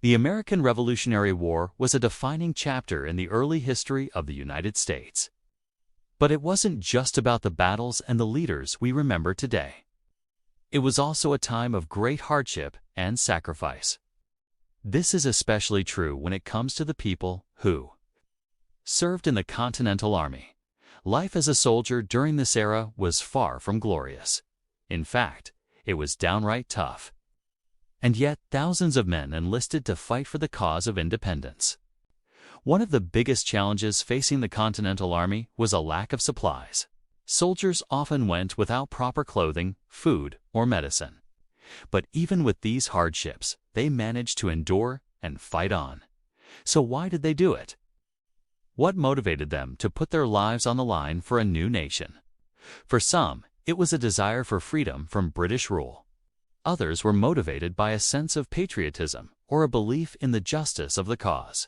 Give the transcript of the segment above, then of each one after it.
The American Revolutionary War was a defining chapter in the early history of the United States. But it wasn't just about the battles and the leaders we remember today. It was also a time of great hardship and sacrifice. This is especially true when it comes to the people who served in the Continental Army. Life as a soldier during this era was far from glorious. In fact, it was downright tough. And yet, thousands of men enlisted to fight for the cause of independence. One of the biggest challenges facing the Continental Army was a lack of supplies. Soldiers often went without proper clothing, food, or medicine. But even with these hardships, they managed to endure and fight on. So why did they do it? What motivated them to put their lives on the line for a new nation? For some, it was a desire for freedom from British rule. Others were motivated by a sense of patriotism or a belief in the justice of the cause.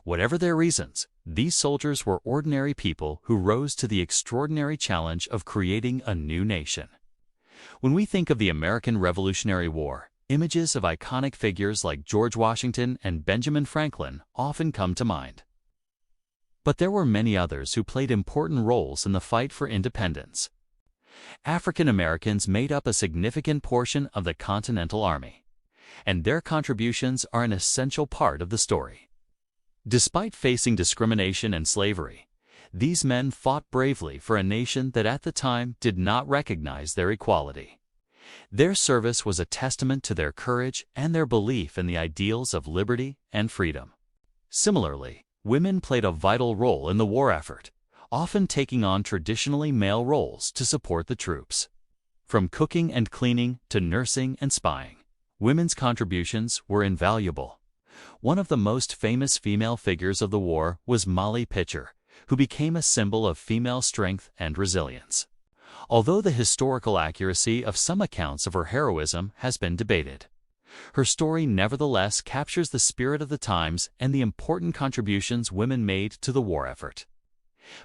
Whatever their reasons, these soldiers were ordinary people who rose to the extraordinary challenge of creating a new nation. When we think of the American Revolutionary War, images of iconic figures like George Washington and Benjamin Franklin often come to mind. But there were many others who played important roles in the fight for independence. African Americans made up a significant portion of the Continental Army, and their contributions are an essential part of the story. Despite facing discrimination and slavery, these men fought bravely for a nation that at the time did not recognize their equality. Their service was a testament to their courage and their belief in the ideals of liberty and freedom. Similarly, women played a vital role in the war effort, often taking on traditionally male roles to support the troops. From cooking and cleaning to nursing and spying, women's contributions were invaluable. One of the most famous female figures of the war was Molly Pitcher, who became a symbol of female strength and resilience. Although the historical accuracy of some accounts of her heroism has been debated, her story nevertheless captures the spirit of the times and the important contributions women made to the war effort.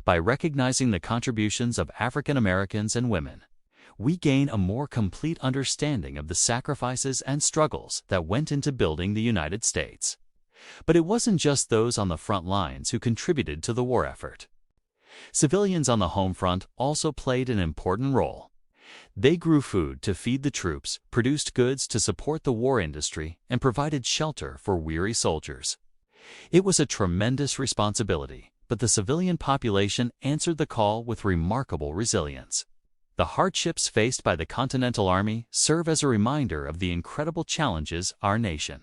By recognizing the contributions of African Americans and women, we gain a more complete understanding of the sacrifices and struggles that went into building the United States. But it wasn't just those on the front lines who contributed to the war effort. Civilians on the home front also played an important role. They grew food to feed the troops, produced goods to support the war industry, and provided shelter for weary soldiers. It was a tremendous responsibility, but the civilian population answered the call with remarkable resilience. The hardships faced by the Continental Army serve as a reminder of the incredible challenges our nation's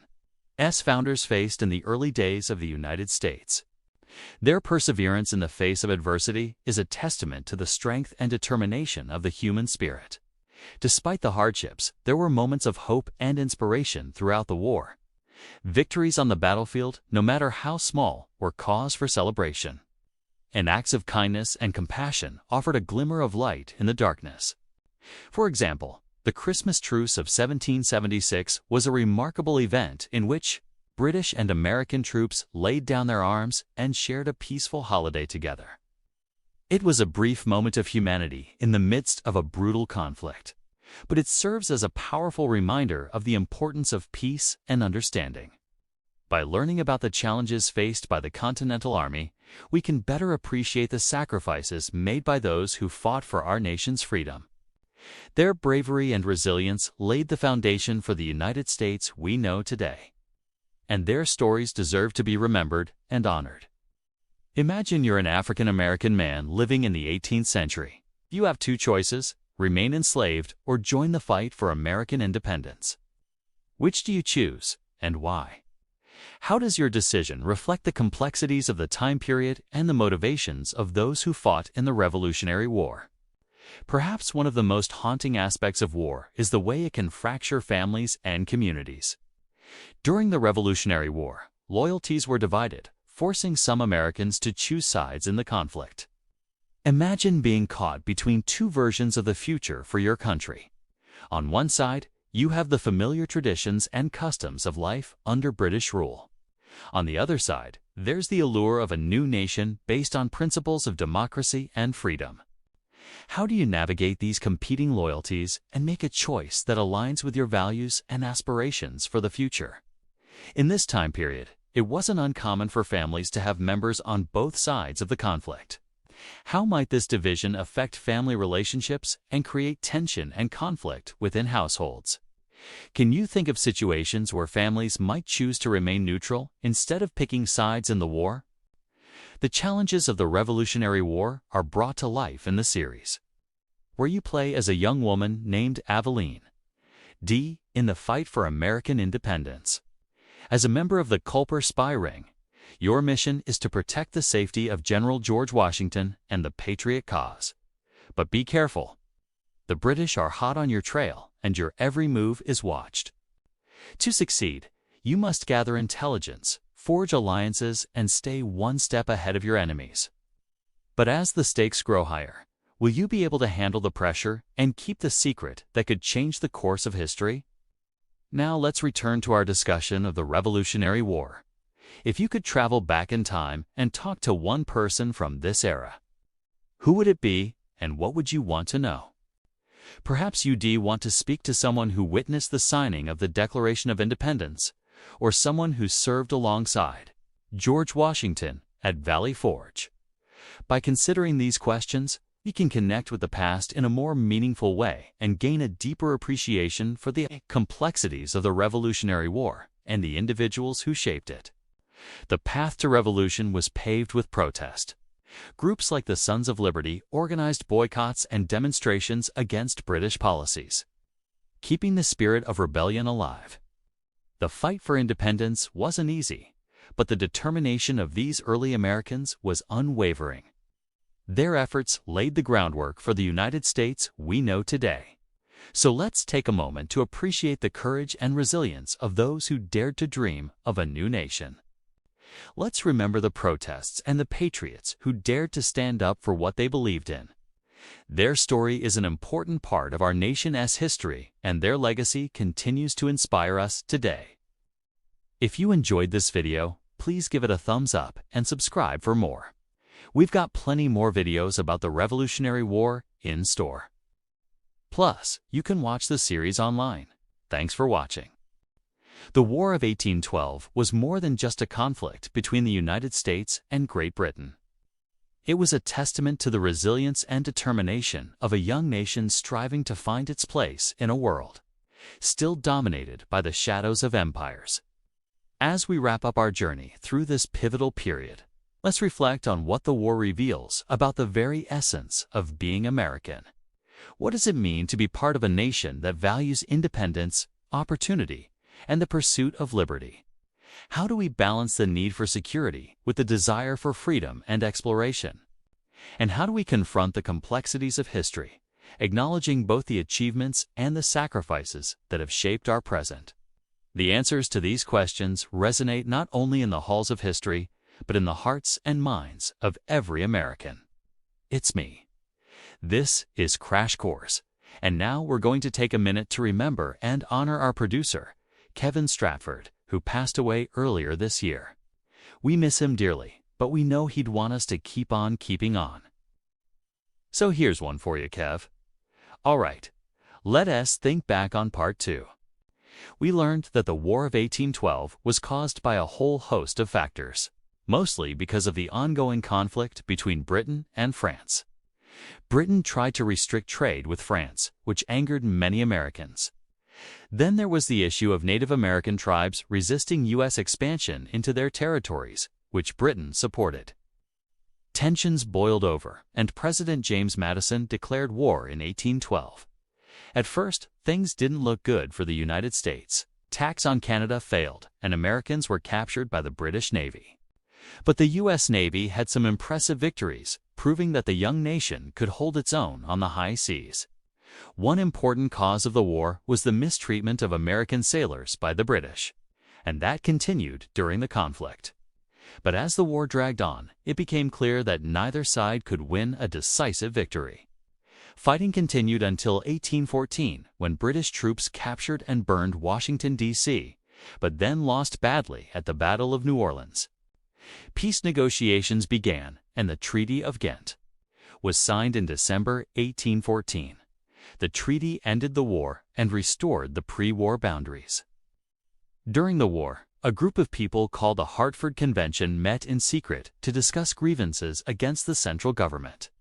founders faced in the early days of the United States. Their perseverance in the face of adversity is a testament to the strength and determination of the human spirit. Despite the hardships, there were moments of hope and inspiration throughout the war. Victories on the battlefield, no matter how small, were cause for celebration. And acts of kindness and compassion offered a glimmer of light in the darkness. For example, the Christmas Truce of 1776 was a remarkable event in which British and American troops laid down their arms and shared a peaceful holiday together. It was a brief moment of humanity in the midst of a brutal conflict, but it serves as a powerful reminder of the importance of peace and understanding. By learning about the challenges faced by the Continental Army, we can better appreciate the sacrifices made by those who fought for our nation's freedom. Their bravery and resilience laid the foundation for the United States we know today. And their stories deserve to be remembered and honored. Imagine you're an African American man living in the 18th century. You have two choices: remain enslaved or join the fight for American independence. Which do you choose, and why? How does your decision reflect the complexities of the time period and the motivations of those who fought in the Revolutionary War? Perhaps one of the most haunting aspects of war is the way it can fracture families and communities. During the Revolutionary War, loyalties were divided, forcing some Americans to choose sides in the conflict. Imagine being caught between two versions of the future for your country. On one side, you have the familiar traditions and customs of life under British rule. On the other side, there's the allure of a new nation based on principles of democracy and freedom. How do you navigate these competing loyalties and make a choice that aligns with your values and aspirations for the future? In this time period, it wasn't uncommon for families to have members on both sides of the conflict. How might this division affect family relationships and create tension and conflict within households? Can you think of situations where families might choose to remain neutral instead of picking sides in the war? The challenges of the Revolutionary War are brought to life in the series, where you play as a young woman named Aveline D. in the fight for American independence. As a member of the Culper spy ring, your mission is to protect the safety of General George Washington and the Patriot cause. But be careful. The British are hot on your trail, and your every move is watched. To succeed, you must gather intelligence, forge alliances, and stay one step ahead of your enemies. But as the stakes grow higher, will you be able to handle the pressure and keep the secret that could change the course of history? Now let's return to our discussion of the Revolutionary War. If you could travel back in time and talk to one person from this era, who would it be and what would you want to know? Perhaps you want to speak to someone who witnessed the signing of the Declaration of Independence, or someone who served alongside George Washington at Valley Forge. By considering these questions, you can connect with the past in a more meaningful way and gain a deeper appreciation for the complexities of the Revolutionary War and the individuals who shaped it. The path to revolution was paved with protest. Groups like the Sons of Liberty organized boycotts and demonstrations against British policies, keeping the spirit of rebellion alive. The fight for independence wasn't easy, but the determination of these early Americans was unwavering. Their efforts laid the groundwork for the United States we know today. So let's take a moment to appreciate the courage and resilience of those who dared to dream of a new nation. Let's remember the protests and the patriots who dared to stand up for what they believed in. Their story is an important part of our nation's history, and their legacy continues to inspire us today. If you enjoyed this video, please give it a thumbs up and subscribe for more. We've got plenty more videos about the Revolutionary War in store. Plus, you can watch the series online. Thanks for watching. The War of 1812 was more than just a conflict between the United States and Great Britain. It was a testament to the resilience and determination of a young nation striving to find its place in a world still dominated by the shadows of empires. As we wrap up our journey through this pivotal period, let's reflect on what the war reveals about the very essence of being American. What does it mean to be part of a nation that values independence, opportunity, and the pursuit of liberty? How do we balance the need for security with the desire for freedom and exploration? And how do we confront the complexities of history, acknowledging both the achievements and the sacrifices that have shaped our present? The answers to these questions resonate not only in the halls of history, but in the hearts and minds of every American. It's me. This is Crash Course, and now we're going to take a minute to remember and honor our producer, Kevin Stratford, who passed away earlier this year. We miss him dearly, but we know he'd want us to keep on keeping on. So here's one for you, Kev. All right, let us think back on part 2. We learned that the War of 1812 was caused by a whole host of factors, mostly because of the ongoing conflict between Britain and France. Britain tried to restrict trade with France, which angered many Americans. Then there was the issue of Native American tribes resisting U.S. expansion into their territories, which Britain supported. Tensions boiled over, and President James Madison declared war in 1812. At first, things didn't look good for the United States. Attacks on Canada failed, and Americans were captured by the British Navy. But the U.S. Navy had some impressive victories, proving that the young nation could hold its own on the high seas. One important cause of the war was the mistreatment of American sailors by the British, and that continued during the conflict. But as the war dragged on, it became clear that neither side could win a decisive victory. Fighting continued until 1814, when British troops captured and burned Washington, D.C., but then lost badly at the Battle of New Orleans. Peace negotiations began, and the Treaty of Ghent was signed in December 1814. The treaty ended the war and restored the pre-war boundaries. During the war, A group of people called the Hartford Convention met in secret to discuss grievances against the central government.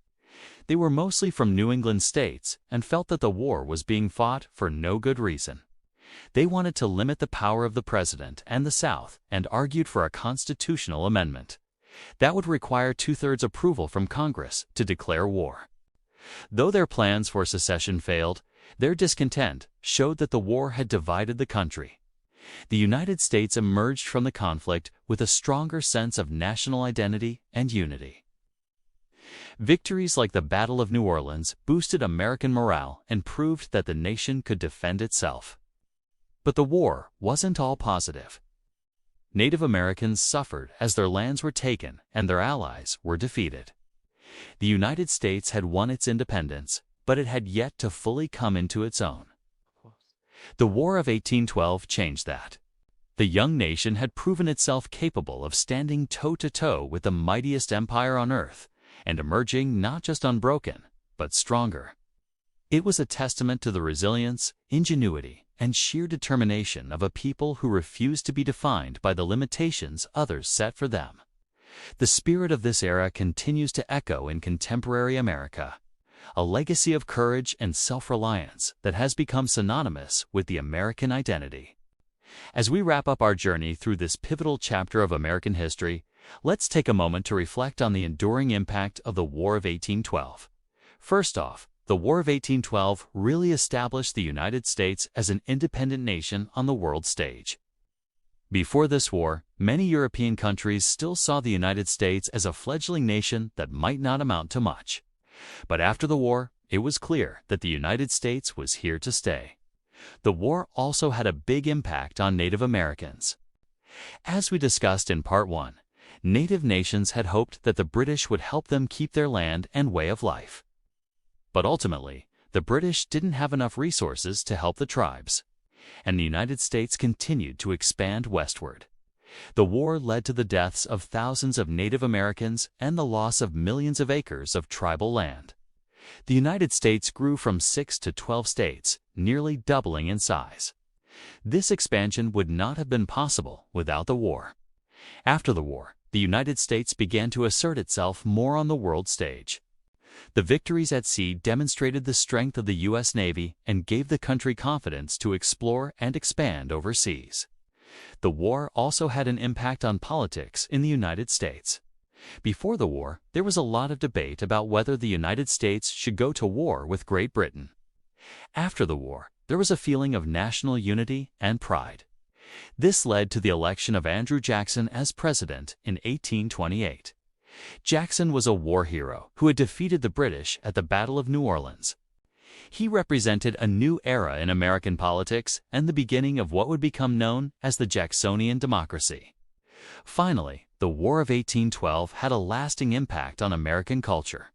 They were mostly from New England states and felt that the war was being fought for no good reason. They wanted to limit the power of the president and the South and argued for a constitutional amendment. That would require two-thirds approval from Congress to declare war. Though their plans for secession failed, their discontent showed that the war had divided the country. The United States emerged from the conflict with a stronger sense of national identity and unity. Victories like the Battle of New Orleans boosted American morale and proved that the nation could defend itself. But the war wasn't all positive. Native Americans suffered as their lands were taken and their allies were defeated. The United States had won its independence, but it had yet to fully come into its own. The War of 1812 changed that. The young nation had proven itself capable of standing toe-to-toe with the mightiest empire on earth and emerging not just unbroken, but stronger. It was a testament to the resilience, ingenuity, and sheer determination of a people who refused to be defined by the limitations others set for them. The spirit of this era continues to echo in contemporary America, a legacy of courage and self-reliance that has become synonymous with the American identity. As we wrap up our journey through this pivotal chapter of American history, let's take a moment to reflect on the enduring impact of the War of 1812. First off, the War of 1812 really established the United States as an independent nation on the world stage. Before this war, many European countries still saw the United States as a fledgling nation that might not amount to much. But after the war, it was clear that the United States was here to stay. The war also had a big impact on Native Americans. As we discussed in Part 1, Native nations had hoped that the British would help them keep their land and way of life. But ultimately, the British didn't have enough resources to help the tribes, and the United States continued to expand westward. The war led to the deaths of thousands of Native Americans and the loss of millions of acres of tribal land. The United States grew from 6 to 12 states, nearly doubling in size. This expansion would not have been possible without the war. After the war, the United States began to assert itself more on the world stage. The victories at sea demonstrated the strength of the U.S. Navy and gave the country confidence to explore and expand overseas. The war also had an impact on politics in the United States. Before the war, there was a lot of debate about whether the United States should go to war with Great Britain. After the war, there was a feeling of national unity and pride. This led to the election of Andrew Jackson as president in 1828. Jackson was a war hero who had defeated the British at the Battle of New Orleans. He represented a new era in American politics and the beginning of what would become known as the Jacksonian democracy. Finally, the War of 1812 had a lasting impact on American culture.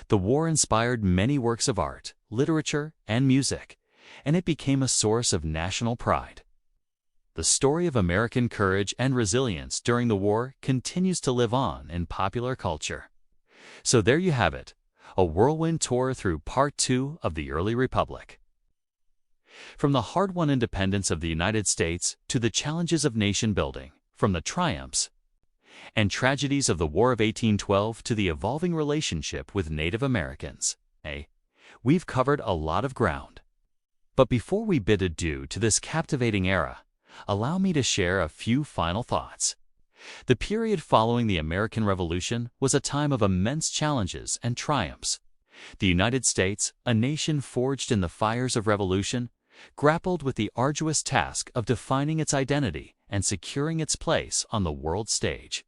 The war inspired many works of art, literature, and music, and it became a source of national pride. The story of American courage and resilience during the war continues to live on in popular culture. So there you have it, a whirlwind tour through Part 2 of the early Republic. From the hard-won independence of the United States to the challenges of nation building, from the triumphs and tragedies of the War of 1812 to the evolving relationship with Native Americans, we've covered a lot of ground. But before we bid adieu to this captivating era, allow me to share a few final thoughts. The period following the American Revolution was a time of immense challenges and triumphs. The United States, a nation forged in the fires of revolution, grappled with the arduous task of defining its identity and securing its place on the world stage.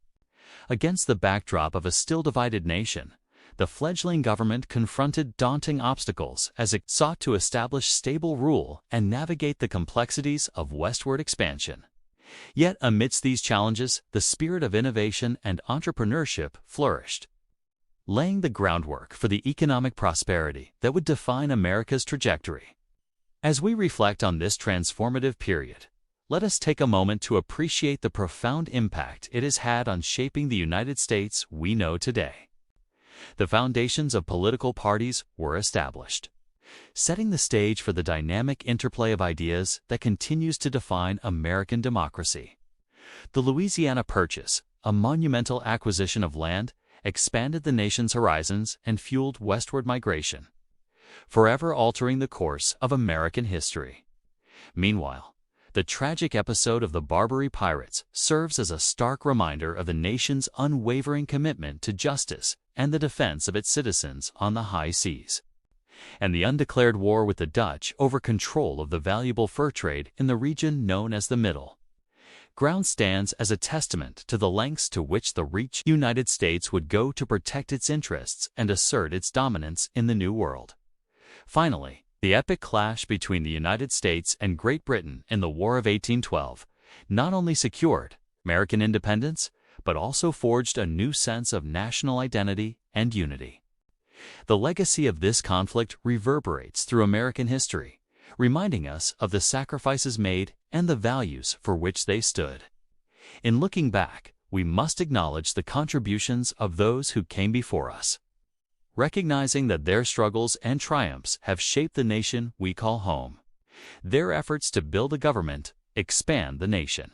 Against the backdrop of a still divided nation, the fledgling government confronted daunting obstacles as it sought to establish stable rule and navigate the complexities of westward expansion. Yet amidst these challenges, the spirit of innovation and entrepreneurship flourished, laying the groundwork for the economic prosperity that would define America's trajectory. As we reflect on this transformative period, let us take a moment to appreciate the profound impact it has had on shaping the United States we know today. The foundations of political parties were established, setting the stage for the dynamic interplay of ideas that continues to define American democracy. The Louisiana Purchase, a monumental acquisition of land, expanded the nation's horizons and fueled westward migration, forever altering the course of American history. Meanwhile, the tragic episode of the Barbary Pirates serves as a stark reminder of the nation's unwavering commitment to justice and the defense of its citizens on the high seas. And the undeclared war with the Dutch over control of the valuable fur trade in the region known as the Middle Ground stands as a testament to the lengths to which the United States would go to protect its interests and assert its dominance in the New World. Finally, the epic clash between the United States and Great Britain in the War of 1812 not only secured American independence, but also forged a new sense of national identity and unity. The legacy of this conflict reverberates through American history, reminding us of the sacrifices made and the values for which they stood. In looking back, we must acknowledge the contributions of those who came before us, recognizing that their struggles and triumphs have shaped the nation we call home. Their efforts to build a government, expand the nation,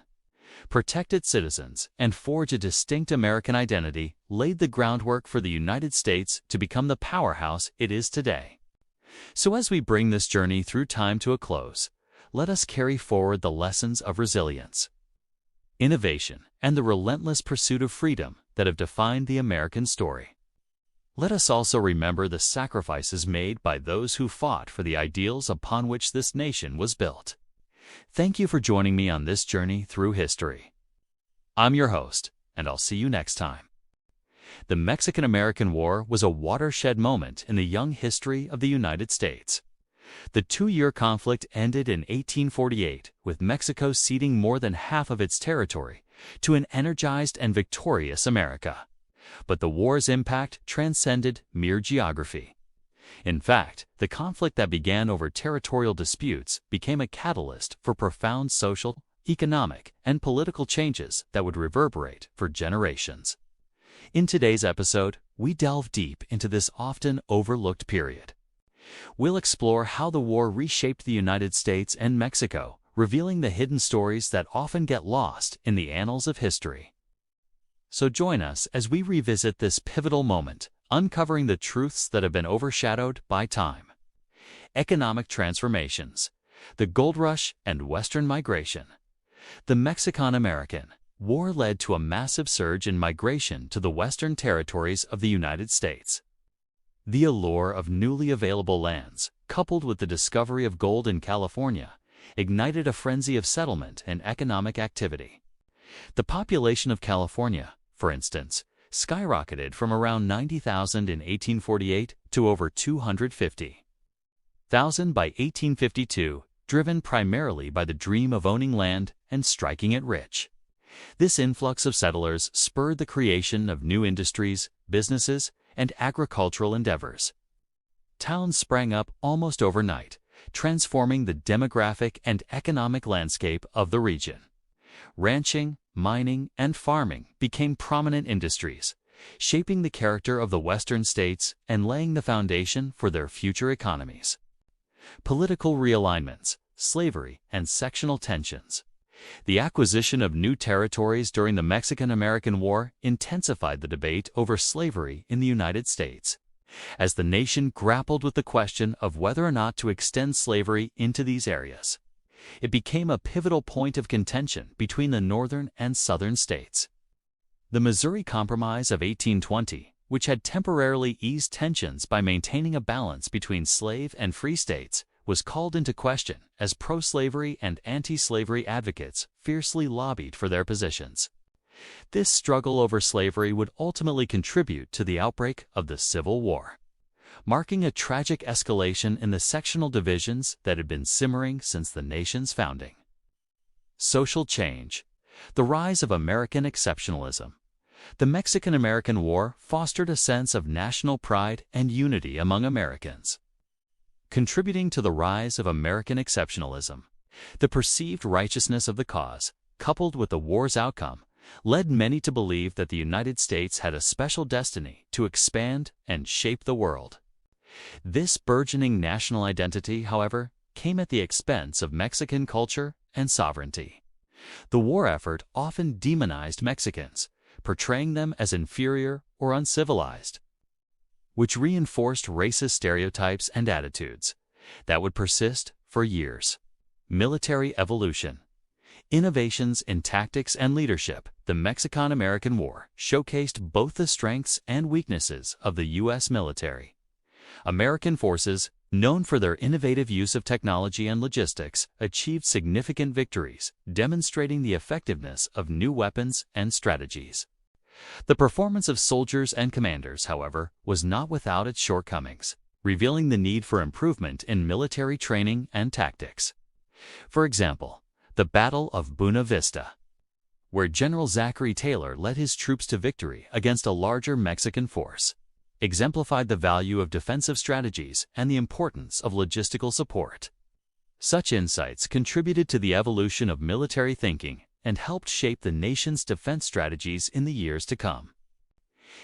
protect its citizens, and forge a distinct American identity laid the groundwork for the United States to become the powerhouse it is today. So as we bring this journey through time to a close, let us carry forward the lessons of resilience, innovation, and the relentless pursuit of freedom that have defined the American story. Let us also remember the sacrifices made by those who fought for the ideals upon which this nation was built. Thank you for joining me on this journey through history. I'm your host, and I'll see you next time. The Mexican-American War was a watershed moment in the young history of the United States. The two-year conflict ended in 1848, with Mexico ceding more than half of its territory to an energized and victorious America. But the war's impact transcended mere geography. In fact, the conflict that began over territorial disputes became a catalyst for profound social, economic, and political changes that would reverberate for generations. In today's episode, we delve deep into this often overlooked period. We'll explore how the war reshaped the United States and Mexico, revealing the hidden stories that often get lost in the annals of history. So join us as we revisit this pivotal moment, uncovering the truths that have been overshadowed by time. Economic transformations, the gold rush and Western migration. The Mexican-American War led to a massive surge in migration to the Western territories of the United States. The allure of newly available lands, coupled with the discovery of gold in California, ignited a frenzy of settlement and economic activity. The population of California, for instance, skyrocketed from around 90,000 in 1848 to over 250,000 by 1852, driven primarily by the dream of owning land and striking it rich. This influx of settlers spurred the creation of new industries, businesses, and agricultural endeavors. Towns sprang up almost overnight, transforming the demographic and economic landscape of the region. Ranching, mining, and farming became prominent industries, shaping the character of the Western states and laying the foundation for their future economies. Political realignments, slavery, and sectional tensions. The acquisition of new territories during the Mexican-American War intensified the debate over slavery in the United States, as the nation grappled with the question of whether or not to extend slavery into these areas. It became a pivotal point of contention between the northern and southern states. The Missouri Compromise of 1820, which had temporarily eased tensions by maintaining a balance between slave and free states, was called into question as pro-slavery and anti-slavery advocates fiercely lobbied for their positions. This struggle over slavery would ultimately contribute to the outbreak of the Civil War, marking a tragic escalation in the sectional divisions that had been simmering since the nation's founding. Social change. The rise of American exceptionalism. The Mexican-American War fostered a sense of national pride and unity among Americans. Contributing to the rise of American exceptionalism, the perceived righteousness of the cause, coupled with the war's outcome, led many to believe that the United States had a special destiny to expand and shape the world. This burgeoning national identity, however, came at the expense of Mexican culture and sovereignty. The war effort often demonized Mexicans, portraying them as inferior or uncivilized, which reinforced racist stereotypes and attitudes that would persist for years. Military evolution. Innovations in tactics and leadership. The Mexican-American War showcased both the strengths and weaknesses of the U.S. military. American forces, known for their innovative use of technology and logistics, achieved significant victories, demonstrating the effectiveness of new weapons and strategies. The performance of soldiers and commanders, however, was not without its shortcomings, revealing the need for improvement in military training and tactics. For example, the Battle of Buena Vista, where General Zachary Taylor led his troops to victory against a larger Mexican force, exemplified the value of defensive strategies and the importance of logistical support. Such insights contributed to the evolution of military thinking and helped shape the nation's defense strategies in the years to come.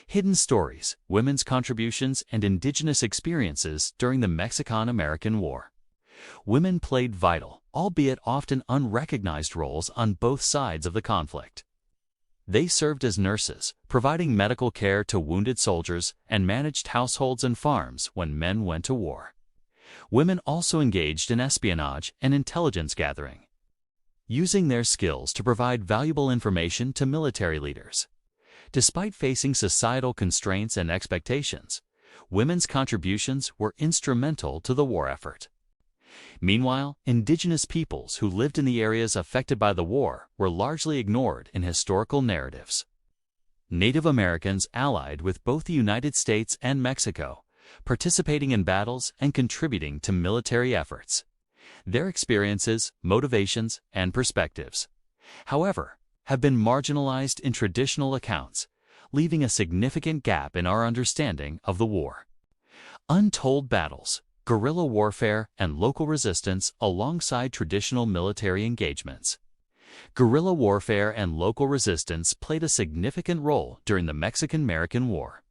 Hidden stories, women's contributions, and indigenous experiences during the Mexican-American War. Women played vital, albeit often unrecognized, roles on both sides of the conflict. They served as nurses, providing medical care to wounded soldiers, and managed households and farms when men went to war. Women also engaged in espionage and intelligence gathering, using their skills to provide valuable information to military leaders. Despite facing societal constraints and expectations, women's contributions were instrumental to the war effort. Meanwhile, indigenous peoples who lived in the areas affected by the war were largely ignored in historical narratives. Native Americans allied with both the United States and Mexico, participating in battles and contributing to military efforts. Their experiences, motivations, and perspectives, however, have been marginalized in traditional accounts, leaving a significant gap in our understanding of the war. Untold battles, guerrilla warfare, and local resistance alongside traditional military engagements. Guerrilla warfare and local resistance played a significant role during the Mexican-American War.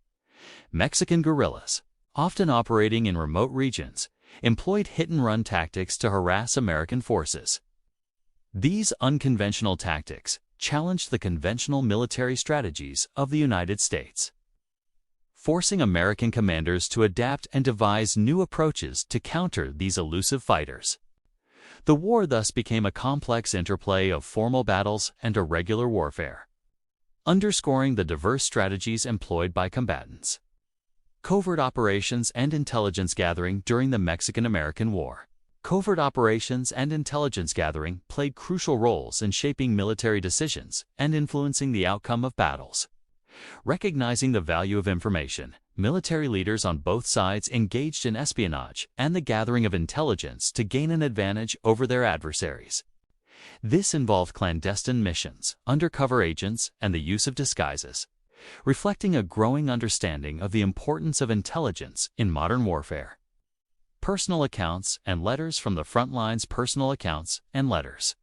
Mexican guerrillas, often operating in remote regions, employed hit-and-run tactics to harass American forces. These unconventional tactics challenged the conventional military strategies of the United States, forcing American commanders to adapt and devise new approaches to counter these elusive fighters. The war thus became a complex interplay of formal battles and irregular warfare, underscoring the diverse strategies employed by combatants. Covert operations and intelligence gathering during the Mexican-American War. Covert operations and intelligence gathering played crucial roles in shaping military decisions and influencing the outcome of battles. Recognizing the value of information, military leaders on both sides engaged in espionage and the gathering of intelligence to gain an advantage over their adversaries. This involved clandestine missions, undercover agents, and the use of disguises, reflecting a growing understanding of the importance of intelligence in modern warfare. Personal accounts and letters from the front lines. Personal accounts and letters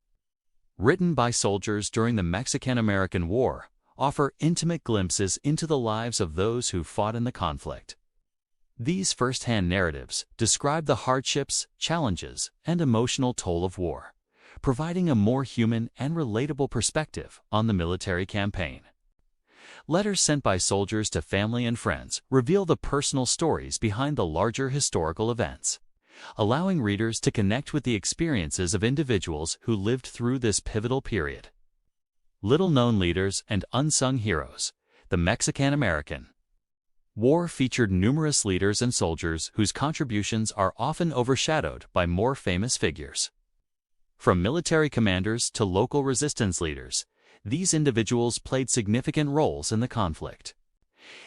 written by soldiers during the Mexican-American War offer intimate glimpses into the lives of those who fought in the conflict. These first-hand narratives describe the hardships, challenges, and emotional toll of war, providing a more human and relatable perspective on the military campaign. Letters sent by soldiers to family and friends reveal the personal stories behind the larger historical events, allowing readers to connect with the experiences of individuals who lived through this pivotal period. Little-known leaders and unsung heroes. The Mexican-American War featured numerous leaders and soldiers whose contributions are often overshadowed by more famous figures. From military commanders to local resistance leaders, these individuals played significant roles in the conflict.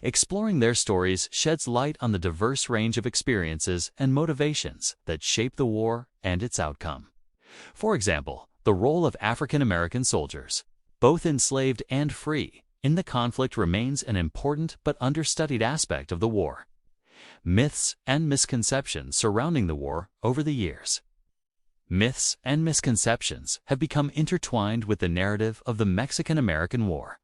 Exploring their stories sheds light on the diverse range of experiences and motivations that shape the war and its outcome. For example, the role of African American soldiers, both enslaved and free, in the conflict remains an important but understudied aspect of the war. Myths and misconceptions surrounding the war over the years. Myths and misconceptions have become intertwined with the narrative of the Mexican-American War.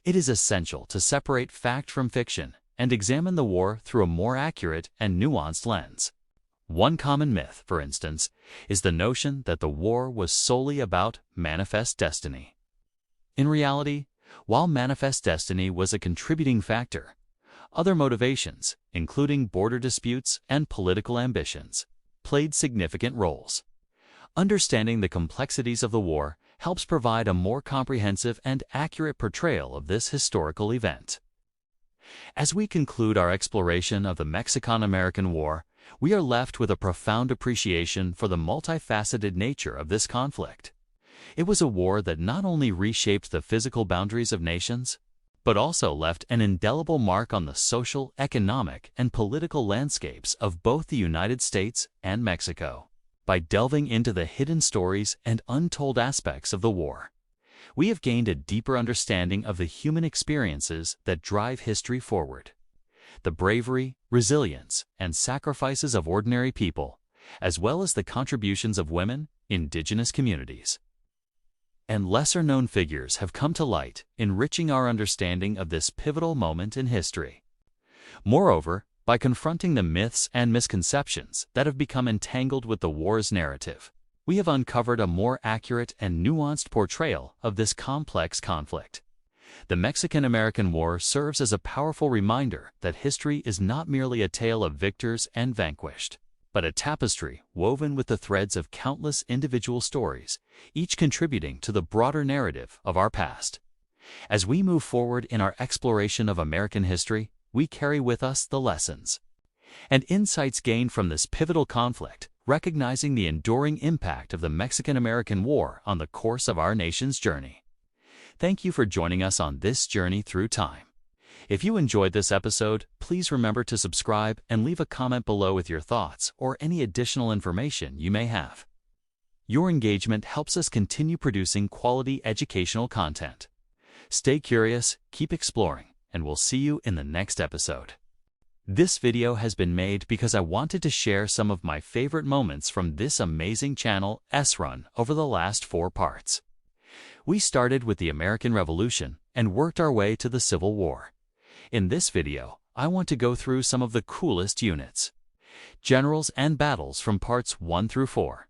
It is essential to separate fact from fiction and examine the war through a more accurate and nuanced lens. One common myth, for instance, is the notion that the war was solely about manifest destiny. In reality, while manifest destiny was a contributing factor, other motivations, including border disputes and political ambitions, played significant roles. Understanding the complexities of the war helps provide a more comprehensive and accurate portrayal of this historical event. As we conclude our exploration of the Mexican-American War, we are left with a profound appreciation for the multifaceted nature of this conflict. It was a war that not only reshaped the physical boundaries of nations, but also left an indelible mark on the social, economic, and political landscapes of both the United States and Mexico. By delving into the hidden stories and untold aspects of the war, we have gained a deeper understanding of the human experiences that drive history forward. The bravery, resilience, and sacrifices of ordinary people, as well as the contributions of women, indigenous communities, and lesser-known figures have come to light, enriching our understanding of this pivotal moment in history. Moreover, by confronting the myths and misconceptions that have become entangled with the war's narrative, we have uncovered a more accurate and nuanced portrayal of this complex conflict. The Mexican-American War serves as a powerful reminder that history is not merely a tale of victors and vanquished, but a tapestry woven with the threads of countless individual stories, each contributing to the broader narrative of our past. As we move forward in our exploration of American history, we carry with us the lessons and insights gained from this pivotal conflict, recognizing the enduring impact of the Mexican-American War on the course of our nation's journey. Thank you for joining us on this journey through time. If you enjoyed this episode, please remember to subscribe and leave a comment below with your thoughts or any additional information you may have. Your engagement helps us continue producing quality educational content. Stay curious, keep exploring, and we'll see you in the next episode. This video has been made because I wanted to share some of my favorite moments from this amazing channel S-Run over the last 4 parts. We started with the American Revolution and worked our way to the Civil War. In this video, I want to go through some of the coolest units, generals, and battles from parts 1 through 4.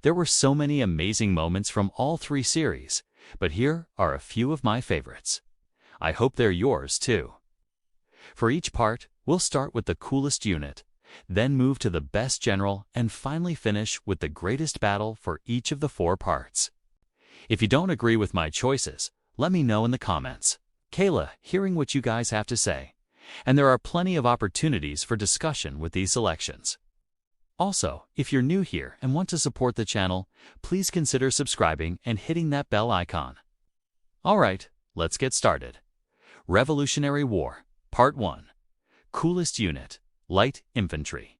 There were so many amazing moments from all 3 series, but here are a few of my favorites. I hope they're yours too. For each part, we'll start with the coolest unit, then move to the best general, and finally finish with the greatest battle for each of the 4 parts. If you don't agree with my choices, let me know in the comments. Kayla, hearing what you guys have to say, and there are plenty of opportunities for discussion with these selections. Also, if you're new here and want to support the channel, please consider subscribing and hitting that bell icon. Alright, let's get started. Revolutionary War, Part 1. Coolest unit, Light Infantry.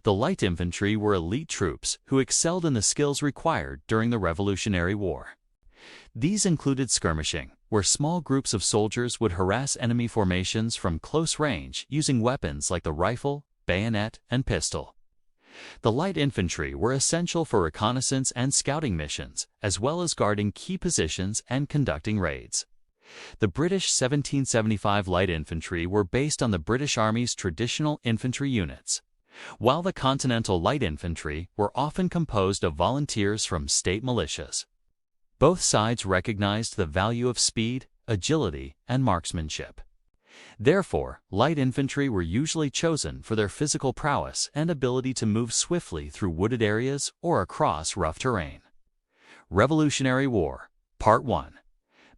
The light infantry were elite troops who excelled in the skills required during the Revolutionary War. These included skirmishing, where small groups of soldiers would harass enemy formations from close range using weapons like the rifle, bayonet, and pistol. The light infantry were essential for reconnaissance and scouting missions, as well as guarding key positions and conducting raids. The British 1775 light infantry were based on the British Army's traditional infantry units, while the Continental light infantry were often composed of volunteers from state militias. Both sides recognized the value of speed, agility, and marksmanship. Therefore, light infantry were usually chosen for their physical prowess and ability to move swiftly through wooded areas or across rough terrain. Revolutionary War, Part 1.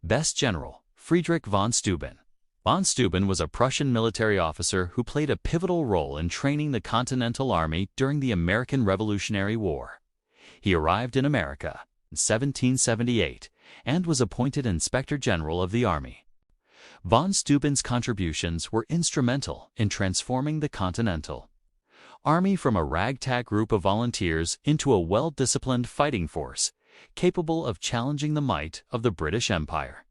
Best General, Friedrich von Steuben. Von Steuben was a Prussian military officer who played a pivotal role in training the Continental Army during the American Revolutionary War. He arrived in America in 1778 and was appointed Inspector General of the Army. Von Steuben's contributions were instrumental in transforming the Continental Army from a ragtag group of volunteers into a well-disciplined fighting force, capable of challenging the might of the British Empire.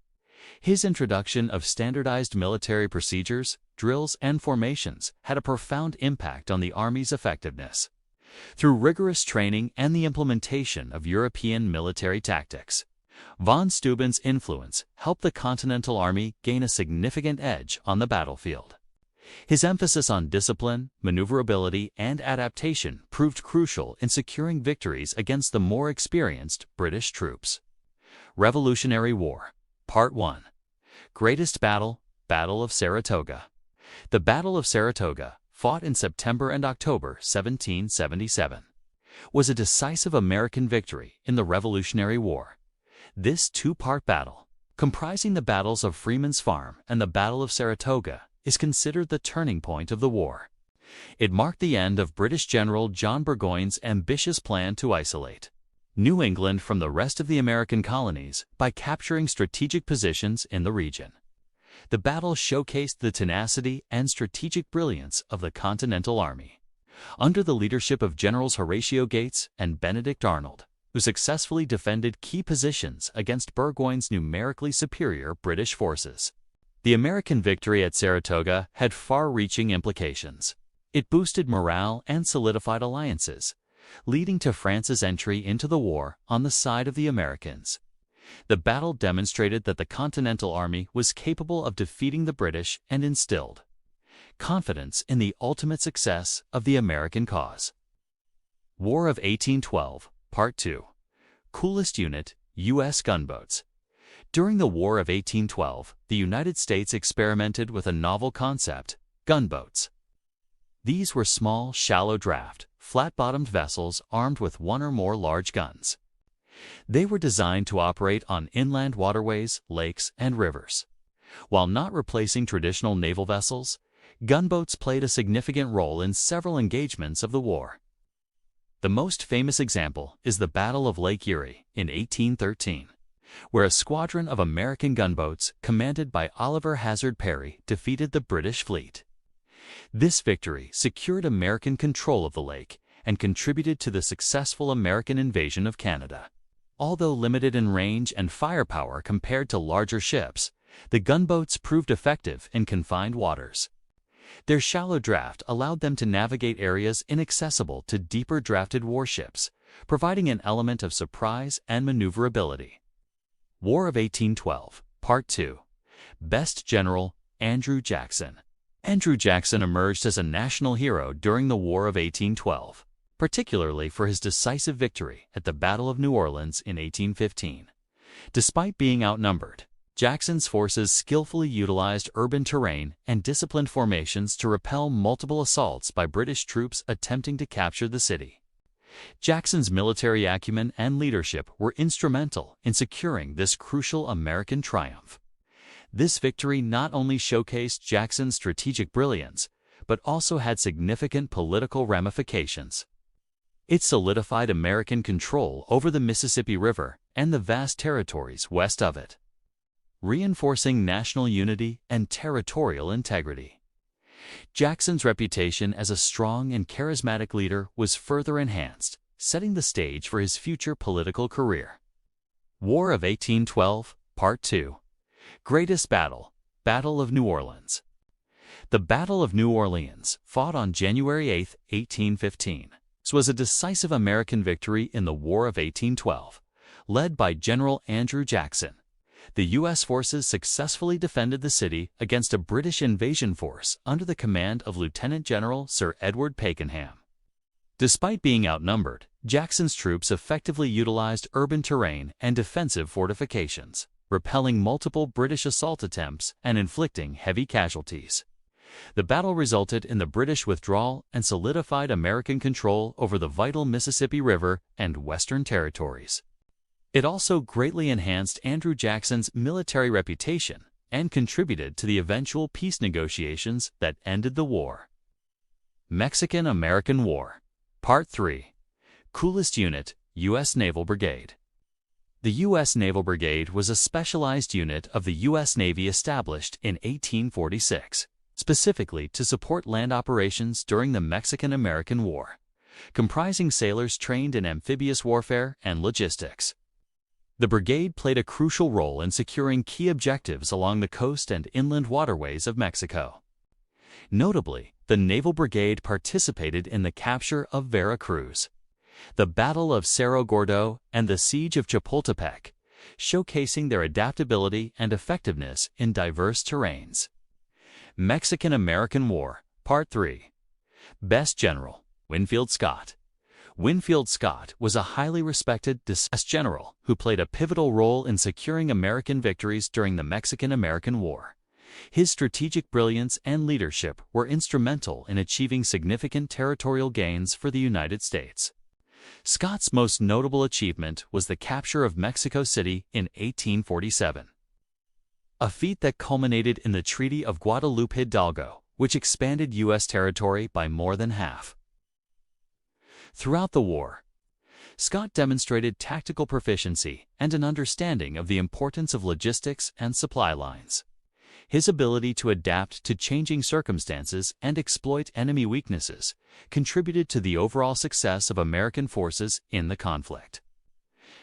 His introduction of standardized military procedures, drills, and formations had a profound impact on the Army's effectiveness. Through rigorous training and the implementation of European military tactics, von Steuben's influence helped the Continental Army gain a significant edge on the battlefield. His emphasis on discipline, maneuverability, and adaptation proved crucial in securing victories against the more experienced British troops. Revolutionary War, Part 1. Greatest Battle, Battle of Saratoga. The Battle of Saratoga, fought in September and October 1777, was a decisive American victory in the Revolutionary War. This two-part battle, comprising the battles of Freeman's Farm and the Battle of Saratoga, is considered the turning point of the war. It marked the end of British General John Burgoyne's ambitious plan to isolate New England from the rest of the American colonies by capturing strategic positions in the region. The battle showcased the tenacity and strategic brilliance of the Continental Army, under the leadership of Generals Horatio Gates and Benedict Arnold, who successfully defended key positions against Burgoyne's numerically superior British forces. The American victory at Saratoga had far-reaching implications. It boosted morale and solidified alliances, leading to France's entry into the war on the side of the Americans. The battle demonstrated that the Continental Army was capable of defeating the British and instilled confidence in the ultimate success of the American cause. War of 1812, Part 2. Coolest Unit, U.S. Gunboats. During the War of 1812, the United States experimented with a novel concept, gunboats. These were small, shallow-draft, flat-bottomed vessels armed with one or more large guns. They were designed to operate on inland waterways, lakes, and rivers. While not replacing traditional naval vessels, gunboats played a significant role in several engagements of the war. The most famous example is the Battle of Lake Erie in 1813, where a squadron of American gunboats commanded by Oliver Hazard Perry defeated the British fleet. This victory secured American control of the lake and contributed to the successful American invasion of Canada. Although limited in range and firepower compared to larger ships, the gunboats proved effective in confined waters. Their shallow draft allowed them to navigate areas inaccessible to deeper drafted warships, providing an element of surprise and maneuverability. War of 1812, Part 2. Best General, Andrew Jackson. Andrew Jackson emerged as a national hero during the War of 1812, particularly for his decisive victory at the Battle of New Orleans in 1815. Despite being outnumbered, Jackson's forces skillfully utilized urban terrain and disciplined formations to repel multiple assaults by British troops attempting to capture the city. Jackson's military acumen and leadership were instrumental in securing this crucial American triumph. This victory not only showcased Jackson's strategic brilliance, but also had significant political ramifications. It solidified American control over the Mississippi River and the vast territories west of it, reinforcing national unity and territorial integrity. Jackson's reputation as a strong and charismatic leader was further enhanced, setting the stage for his future political career. War of 1812, Part 2. Greatest Battle, Battle of New Orleans. The Battle of New Orleans, fought on January 8, 1815, was a decisive American victory in the War of 1812, led by General Andrew Jackson. The U.S. forces successfully defended the city against a British invasion force under the command of Lieutenant General Sir Edward Pakenham. Despite being outnumbered, Jackson's troops effectively utilized urban terrain and defensive fortifications, repelling multiple British assault attempts and inflicting heavy casualties. The battle resulted in the British withdrawal and solidified American control over the vital Mississippi River and Western territories. It also greatly enhanced Andrew Jackson's military reputation and contributed to the eventual peace negotiations that ended the war. Mexican-American War, Part 3. Coolest Unit, U.S. Naval Brigade. The U.S. Naval Brigade was a specialized unit of the U.S. Navy established in 1846, specifically to support land operations during the Mexican-American War, comprising sailors trained in amphibious warfare and logistics. The brigade played a crucial role in securing key objectives along the coast and inland waterways of Mexico. Notably, the Naval Brigade participated in the capture of Veracruz, the Battle of Cerro Gordo, and the Siege of Chapultepec, showcasing their adaptability and effectiveness in diverse terrains. Mexican-American War, Part 3. Best General, Winfield Scott. Winfield Scott was a highly respected general who played a pivotal role in securing American victories during the Mexican-American War. His strategic brilliance and leadership were instrumental in achieving significant territorial gains for the United States. Scott's most notable achievement was the capture of Mexico City in 1847. A feat that culminated in the Treaty of Guadalupe Hidalgo, which expanded U.S. territory by more than half. Throughout the war, Scott demonstrated tactical proficiency and an understanding of the importance of logistics and supply lines. His ability to adapt to changing circumstances and exploit enemy weaknesses contributed to the overall success of American forces in the conflict.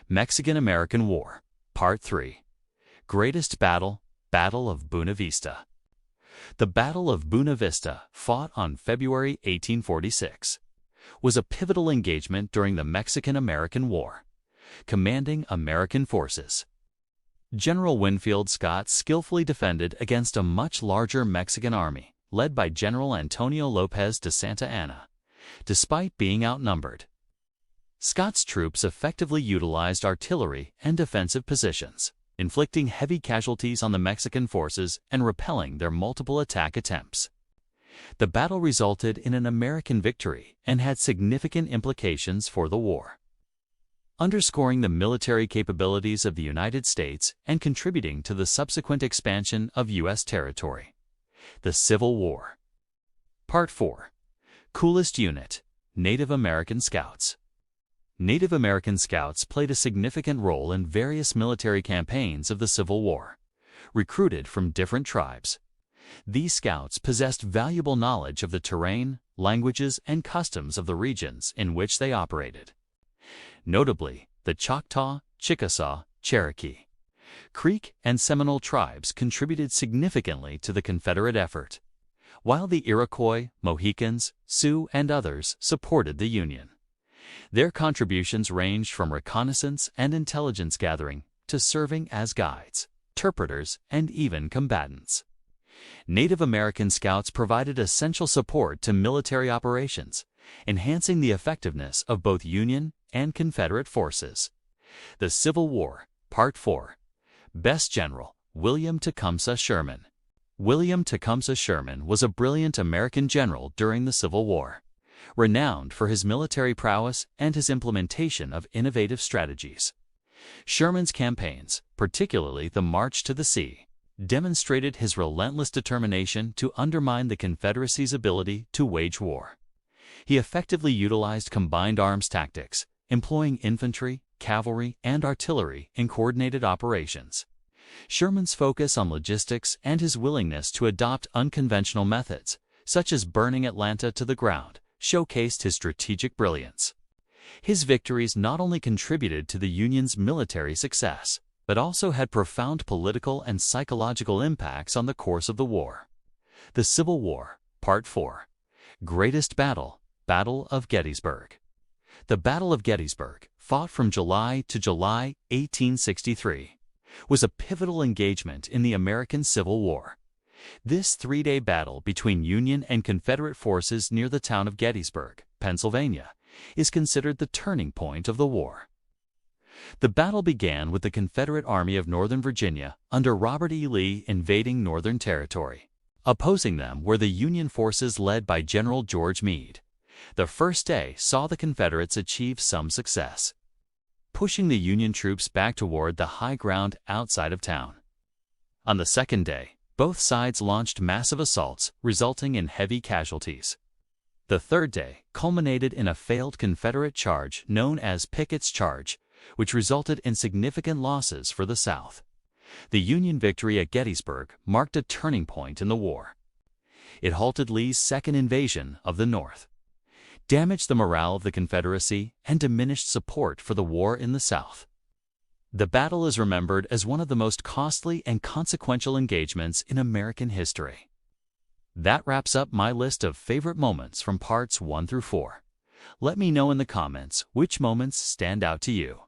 Mexican-American War, Part 3. Greatest Battle, Battle of Buena Vista. The Battle of Buena Vista, fought on February 1846, was a pivotal engagement during the Mexican-American War, commanding American forces. General Winfield Scott skillfully defended against a much larger Mexican army, led by General Antonio Lopez de Santa Anna, despite being outnumbered. Scott's troops effectively utilized artillery and defensive positions, inflicting heavy casualties on the Mexican forces and repelling their multiple attack attempts. The battle resulted in an American victory and had significant implications for the war, underscoring the military capabilities of the United States and contributing to the subsequent expansion of U.S. territory. The Civil War. Part 4. Coolest Unit, Native American Scouts. Native American Scouts played a significant role in various military campaigns of the Civil War, recruited from different tribes. These scouts possessed valuable knowledge of the terrain, languages, and customs of the regions in which they operated. Notably, the Choctaw, Chickasaw, Cherokee, Creek, and Seminole tribes contributed significantly to the Confederate effort, while the Iroquois, Mohicans, Sioux, and others supported the Union. Their contributions ranged from reconnaissance and intelligence gathering to serving as guides, interpreters, and even combatants. Native American Scouts provided essential support to military operations, enhancing the effectiveness of both Union and Confederate forces. The Civil War, Part 4. Best General, William Tecumseh Sherman. William Tecumseh Sherman was a brilliant American general during the Civil War, renowned for his military prowess and his implementation of innovative strategies. Sherman's campaigns, particularly the March to the Sea, demonstrated his relentless determination to undermine the Confederacy's ability to wage war. He effectively utilized combined arms tactics, employing infantry, cavalry, and artillery in coordinated operations. Sherman's focus on logistics and his willingness to adopt unconventional methods, such as burning Atlanta to the ground, showcased his strategic brilliance. His victories not only contributed to the Union's military success, but also had profound political and psychological impacts on the course of the war. The Civil War, Part 4. Greatest Battle, Battle of Gettysburg. The Battle of Gettysburg, fought from July to July 1863, was a pivotal engagement in the American Civil War. This three-day battle between Union and Confederate forces near the town of Gettysburg, Pennsylvania, is considered the turning point of the war. The battle began with the Confederate Army of Northern Virginia under Robert E. Lee invading Northern Territory. Opposing them were the Union forces led by General George Meade. The first day saw the Confederates achieve some success, pushing the Union troops back toward the high ground outside of town. On the second day, both sides launched massive assaults, resulting in heavy casualties. The third day culminated in a failed Confederate charge known as Pickett's Charge, which resulted in significant losses for the South. The Union victory at Gettysburg marked a turning point in the war. It halted Lee's second invasion of the North, damaged the morale of the Confederacy, and diminished support for the war in the South. The battle is remembered as one of the most costly and consequential engagements in American history. That wraps up my list of favorite moments from parts 1 through 4. Let me know in the comments which moments stand out to you.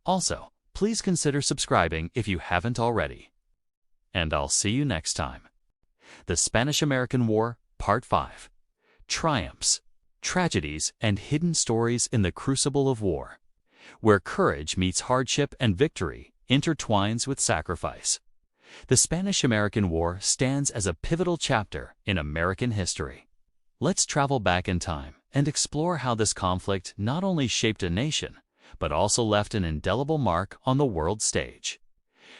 Also, please consider subscribing if you haven't already. And I'll see you next time. The Spanish-American War, Part 5. Triumphs, Tragedies, and Hidden Stories in the Crucible of War, where courage meets hardship and victory intertwines with sacrifice. The Spanish-American War stands as a pivotal chapter in American history. Let's travel back in time and explore how this conflict not only shaped a nation, but also left an indelible mark on the world stage.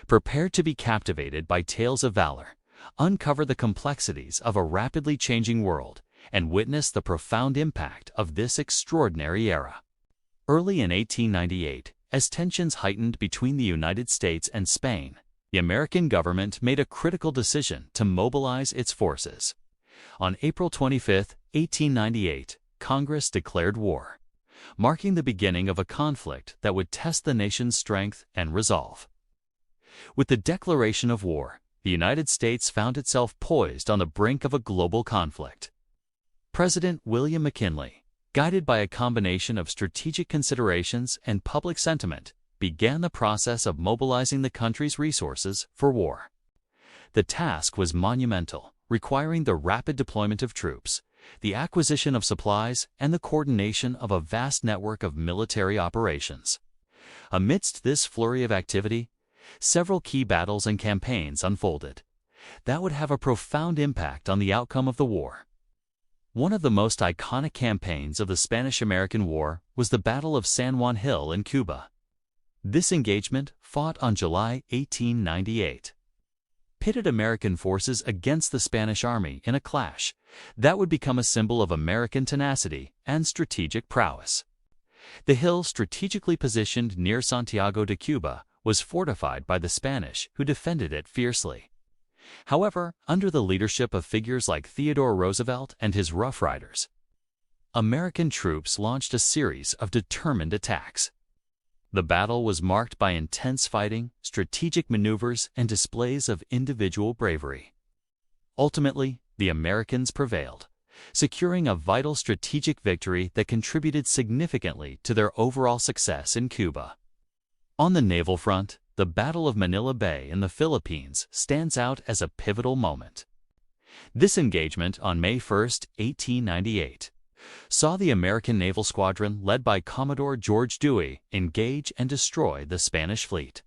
Prepare to be captivated by tales of valor, uncover the complexities of a rapidly changing world, and witness the profound impact of this extraordinary era. Early in 1898, as tensions heightened between the United States and Spain, the American government made a critical decision to mobilize its forces. On April 25, 1898, Congress declared war, marking the beginning of a conflict that would test the nation's strength and resolve. With the declaration of war, the United States found itself poised on the brink of a global conflict. President William McKinley, guided by a combination of strategic considerations and public sentiment, began the process of mobilizing the country's resources for war. The task was monumental, requiring the rapid deployment of troops, the acquisition of supplies, and the coordination of a vast network of military operations. Amidst this flurry of activity, several key battles and campaigns unfolded that would have a profound impact on the outcome of the war. One of the most iconic campaigns of the Spanish-American War was the Battle of San Juan Hill in Cuba. This engagement, fought on July 1898, pitted American forces against the Spanish army in a clash that would become a symbol of American tenacity and strategic prowess. The hill, strategically positioned near Santiago de Cuba, was fortified by the Spanish, who defended it fiercely. However, under the leadership of figures like Theodore Roosevelt and his Rough Riders, American troops launched a series of determined attacks. The battle was marked by intense fighting, strategic maneuvers, and displays of individual bravery. Ultimately, the Americans prevailed, securing a vital strategic victory that contributed significantly to their overall success in Cuba. On the naval front, the Battle of Manila Bay in the Philippines stands out as a pivotal moment. This engagement on May 1, 1898, saw the American naval squadron led by Commodore George Dewey engage and destroy the Spanish fleet.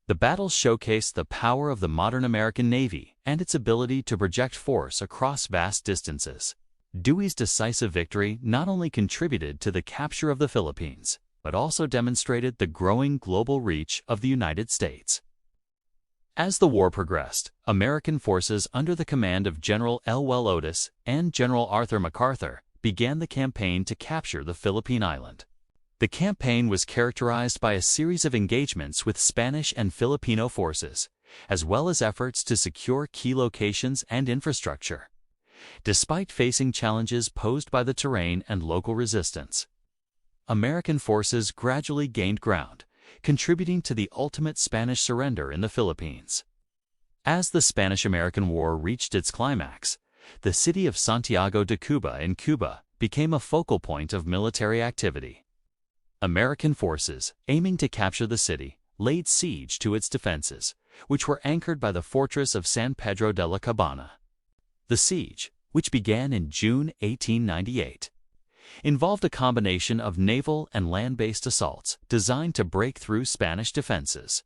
The battle showcased the power of the modern American Navy and its ability to project force across vast distances. Dewey's decisive victory not only contributed to the capture of the Philippines, but also demonstrated the growing global reach of the United States. As the war progressed, American forces under the command of General Elwell Otis and General Arthur MacArthur began the campaign to capture the Philippine island. The campaign was characterized by a series of engagements with Spanish and Filipino forces, as well as efforts to secure key locations and infrastructure. Despite facing challenges posed by the terrain and local resistance, American forces gradually gained ground, contributing to the ultimate Spanish surrender in the Philippines. As the Spanish-American War reached its climax, the city of Santiago de Cuba in Cuba became a focal point of military activity. American forces, aiming to capture the city, laid siege to its defenses, which were anchored by the fortress of San Pedro de la Cabana. The siege, which began in June 1898, involved a combination of naval and land-based assaults designed to break through Spanish defenses.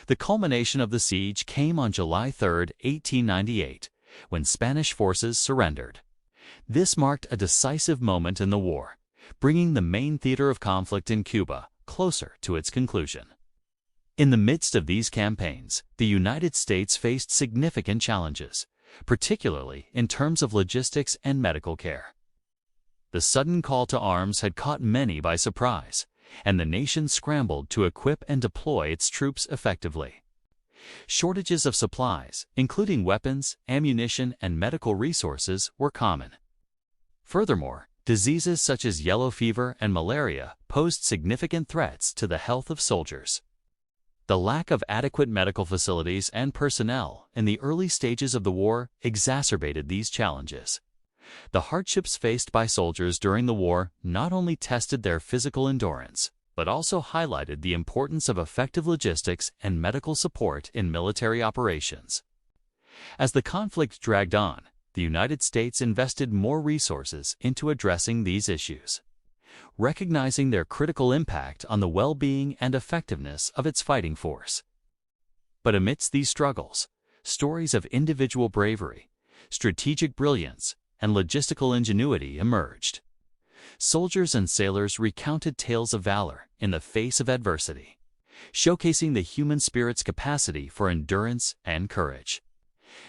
The culmination of the siege came on July 3, 1898, when Spanish forces surrendered. This marked a decisive moment in the war, bringing the main theater of conflict in Cuba closer to its conclusion. In the midst of these campaigns, the United States faced significant challenges, particularly in terms of logistics and medical care. The sudden call to arms had caught many by surprise, and the nation scrambled to equip and deploy its troops effectively. Shortages of supplies, including weapons, ammunition, and medical resources, were common. Furthermore, diseases such as yellow fever and malaria posed significant threats to the health of soldiers. The lack of adequate medical facilities and personnel in the early stages of the war exacerbated these challenges. The hardships faced by soldiers during the war not only tested their physical endurance, but also highlighted the importance of effective logistics and medical support in military operations. As the conflict dragged on, the United States invested more resources into addressing these issues, recognizing their critical impact on the well-being and effectiveness of its fighting force. But amidst these struggles, stories of individual bravery, strategic brilliance, and logistical ingenuity emerged. Soldiers and sailors recounted tales of valor in the face of adversity, showcasing the human spirit's capacity for endurance and courage.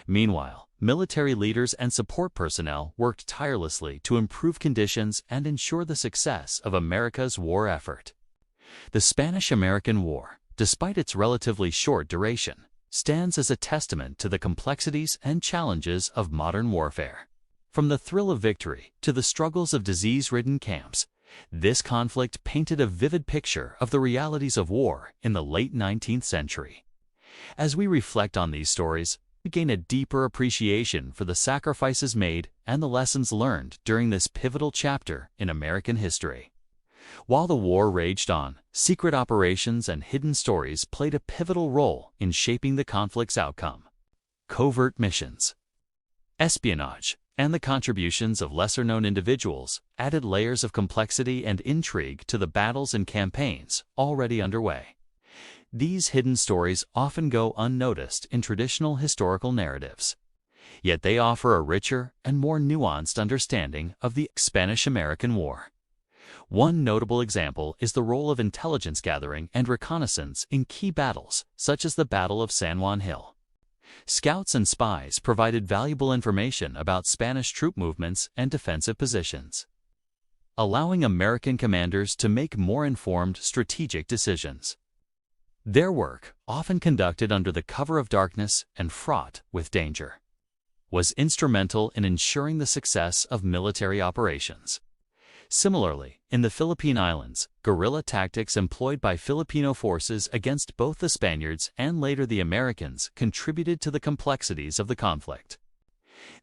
Meanwhile, military leaders and support personnel worked tirelessly to improve conditions and ensure the success of America's war effort. The Spanish-American War, despite its relatively short duration, stands as a testament to the complexities and challenges of modern warfare. From the thrill of victory to the struggles of disease-ridden camps, this conflict painted a vivid picture of the realities of war in the late 19th century. As we reflect on these stories, we gain a deeper appreciation for the sacrifices made and the lessons learned during this pivotal chapter in American history. While the war raged on, secret operations and hidden stories played a pivotal role in shaping the conflict's outcome. Covert missions, espionage, and the contributions of lesser-known individuals added layers of complexity and intrigue to the battles and campaigns already underway. These hidden stories often go unnoticed in traditional historical narratives, yet they offer a richer and more nuanced understanding of the Spanish-American War. One notable example is the role of intelligence gathering and reconnaissance in key battles, such as the Battle of San Juan Hill. Scouts and spies provided valuable information about Spanish troop movements and defensive positions, allowing American commanders to make more informed strategic decisions. Their work, often conducted under the cover of darkness and fraught with danger, was instrumental in ensuring the success of military operations. Similarly, in the Philippine Islands, guerrilla tactics employed by Filipino forces against both the Spaniards and later the Americans contributed to the complexities of the conflict.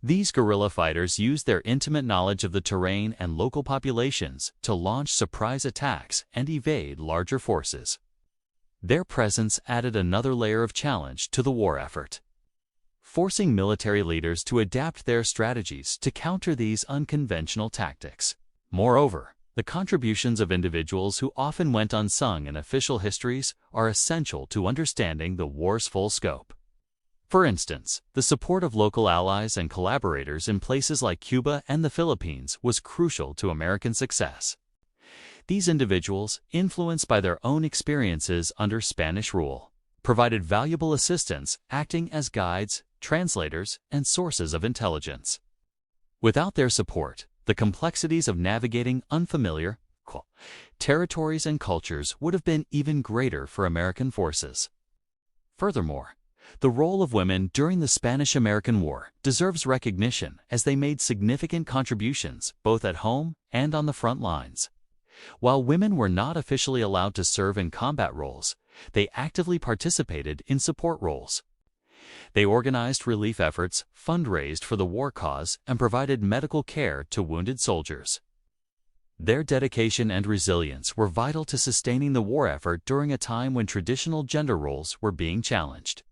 These guerrilla fighters used their intimate knowledge of the terrain and local populations to launch surprise attacks and evade larger forces. Their presence added another layer of challenge to the war effort, forcing military leaders to adapt their strategies to counter these unconventional tactics. Moreover, the contributions of individuals who often went unsung in official histories are essential to understanding the war's full scope. For instance, the support of local allies and collaborators in places like Cuba and the Philippines was crucial to American success. These individuals, influenced by their own experiences under Spanish rule, provided valuable assistance, acting as guides, translators, and sources of intelligence. Without their support, the complexities of navigating unfamiliar territories and cultures would have been even greater for American forces. Furthermore, the role of women during the Spanish-American War deserves recognition as they made significant contributions both at home and on the front lines. While women were not officially allowed to serve in combat roles, they actively participated in support roles. They organized relief efforts, fundraised for the war cause, and provided medical care to wounded soldiers. Their dedication and resilience were vital to sustaining the war effort during a time when traditional gender roles were being challenged.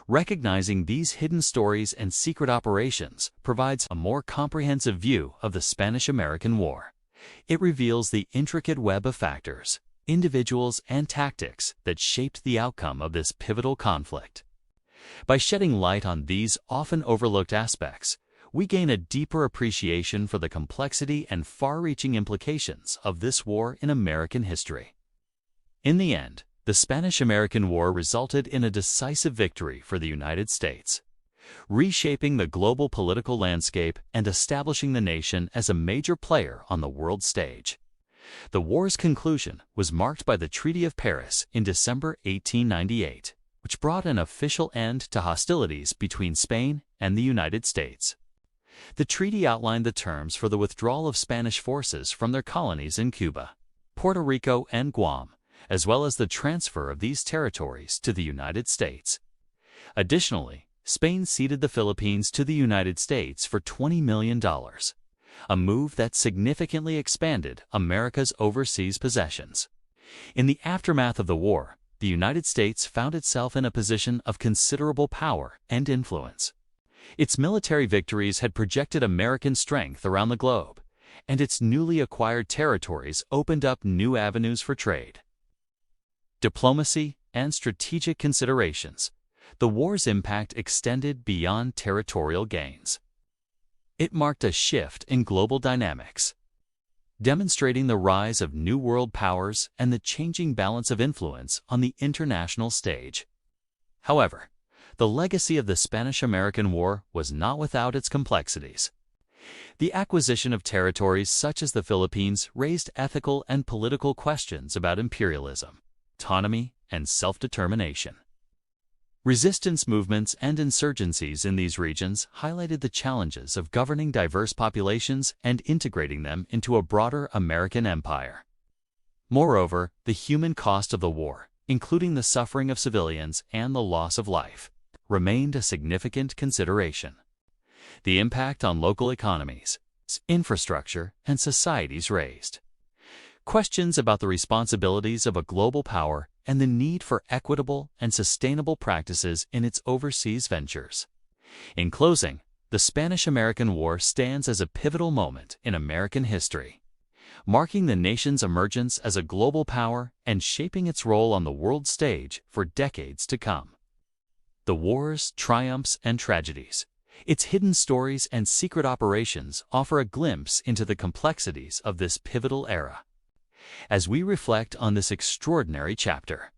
Recognizing these hidden stories and secret operations provides a more comprehensive view of the Spanish-American War. It reveals the intricate web of factors, individuals, and tactics that shaped the outcome of this pivotal conflict. By shedding light on these often overlooked aspects, we gain a deeper appreciation for the complexity and far-reaching implications of this war in American history. In the end, the Spanish-American War resulted in a decisive victory for the United States, reshaping the global political landscape and establishing the nation as a major player on the world stage. The war's conclusion was marked by the Treaty of Paris in December 1898, which brought an official end to hostilities between Spain and the United States. The treaty outlined the terms for the withdrawal of Spanish forces from their colonies in Cuba, Puerto Rico, and Guam, as well as the transfer of these territories to the United States. Additionally, Spain ceded the Philippines to the United States for $20 million, a move that significantly expanded America's overseas possessions. In the aftermath of the war, the United States found itself in a position of considerable power and influence. Its military victories had projected American strength around the globe, and its newly acquired territories opened up new avenues for trade, diplomacy, and strategic considerations. The war's impact extended beyond territorial gains. It marked a shift in global dynamics, demonstrating the rise of new world powers and the changing balance of influence on the international stage. However, the legacy of the Spanish-American War was not without its complexities. The acquisition of territories such as the Philippines raised ethical and political questions about imperialism, autonomy, and self-determination. Resistance movements and insurgencies in these regions highlighted the challenges of governing diverse populations and integrating them into a broader American empire. Moreover, the human cost of the war, including the suffering of civilians and the loss of life, remained a significant consideration. The impact on local economies, infrastructure, and societies raised questions about the responsibilities of a global power and the need for equitable and sustainable practices in its overseas ventures. In closing, the Spanish-American War stands as a pivotal moment in American history, marking the nation's emergence as a global power and shaping its role on the world stage for decades to come. The war's triumphs and tragedies, its hidden stories and secret operations offer a glimpse into the complexities of this pivotal era. As we reflect on this extraordinary chapter,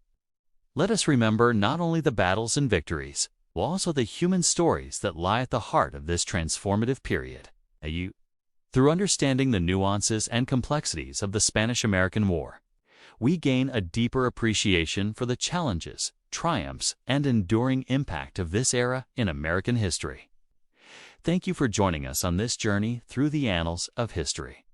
let us remember not only the battles and victories, but also the human stories that lie at the heart of this transformative period. Through understanding the nuances and complexities of the Spanish-American War, we gain a deeper appreciation for the challenges, triumphs, and enduring impact of this era in American history. Thank you for joining us on this journey through the annals of history.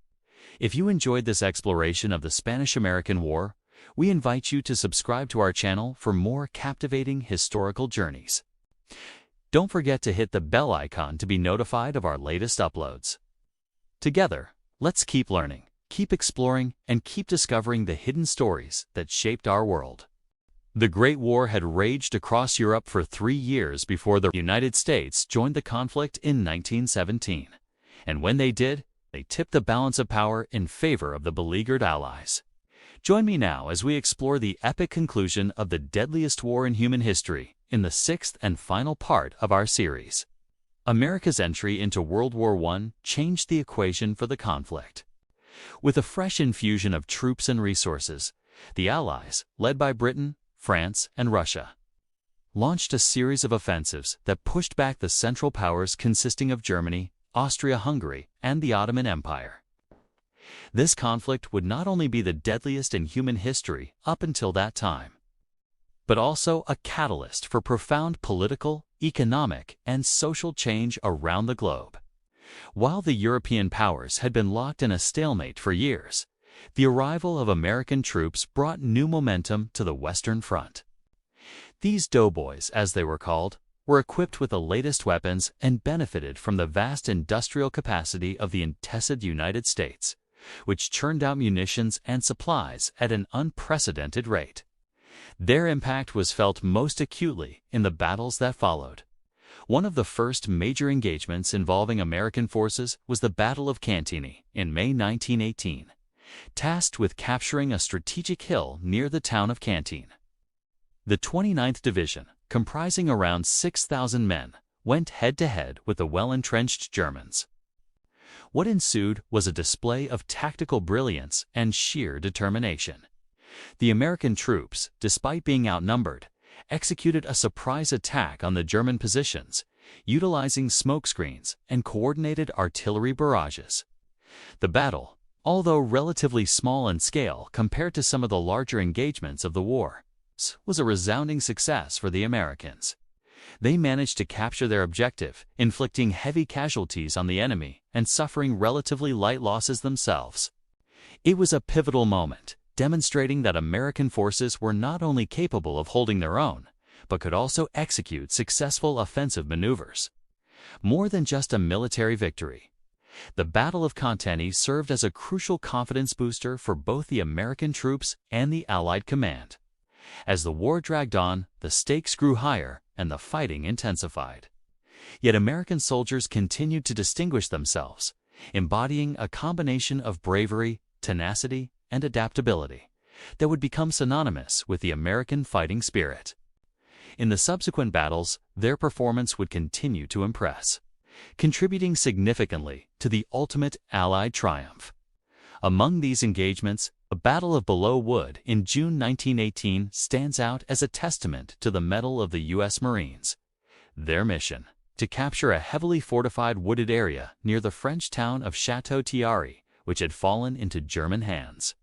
If you enjoyed this exploration of the Spanish-American War, we invite you to subscribe to our channel for more captivating historical journeys. Don't forget to hit the bell icon to be notified of our latest uploads. Together, let's keep learning, keep exploring, and keep discovering the hidden stories that shaped our world. The Great War had raged across Europe for 3 years before the United States joined the conflict in 1917. And when they did, they tipped the balance of power in favor of the beleaguered Allies. Join me now as we explore the epic conclusion of the deadliest war in human history in the 6th and final part of our series. America's entry into World War I changed the equation for the conflict. With a fresh infusion of troops and resources, the Allies, led by Britain, France, and Russia, launched a series of offensives that pushed back the Central Powers consisting of Germany, Austria-Hungary, and the Ottoman Empire. This conflict would not only be the deadliest in human history up until that time, but also a catalyst for profound political, economic, and social change around the globe. While the European powers had been locked in a stalemate for years, the arrival of American troops brought new momentum to the Western Front. These doughboys, as they were called, were equipped with the latest weapons and benefited from the vast industrial capacity of the intested United States, which churned out munitions and supplies at an unprecedented rate. Their impact was felt most acutely in the battles that followed. One of the first major engagements involving American forces was the Battle of Cantigny in May 1918, tasked with capturing a strategic hill near the town of Cantigny. The 29th Division, comprising around 6,000 men, went head-to-head with the well-entrenched Germans. What ensued was a display of tactical brilliance and sheer determination. The American troops, despite being outnumbered, executed a surprise attack on the German positions, utilizing smokescreens and coordinated artillery barrages. The battle, although relatively small in scale compared to some of the larger engagements of the war, was a resounding success for the Americans. They managed to capture their objective, inflicting heavy casualties on the enemy and suffering relatively light losses themselves. It was a pivotal moment, demonstrating that American forces were not only capable of holding their own, but could also execute successful offensive maneuvers. More than just a military victory, the Battle of Cantigny served as a crucial confidence booster for both the American troops and the Allied command. As the war dragged on, the stakes grew higher and the fighting intensified. Yet American soldiers continued to distinguish themselves, embodying a combination of bravery, tenacity, and adaptability that would become synonymous with the American fighting spirit. In the subsequent battles, their performance would continue to impress, contributing significantly to the ultimate Allied triumph. Among these engagements, the Battle of Belleau Wood in June 1918 stands out as a testament to the mettle of the U.S. Marines. Their mission, to capture a heavily fortified wooded area near the French town of Château-Thierry, which had fallen into German hands.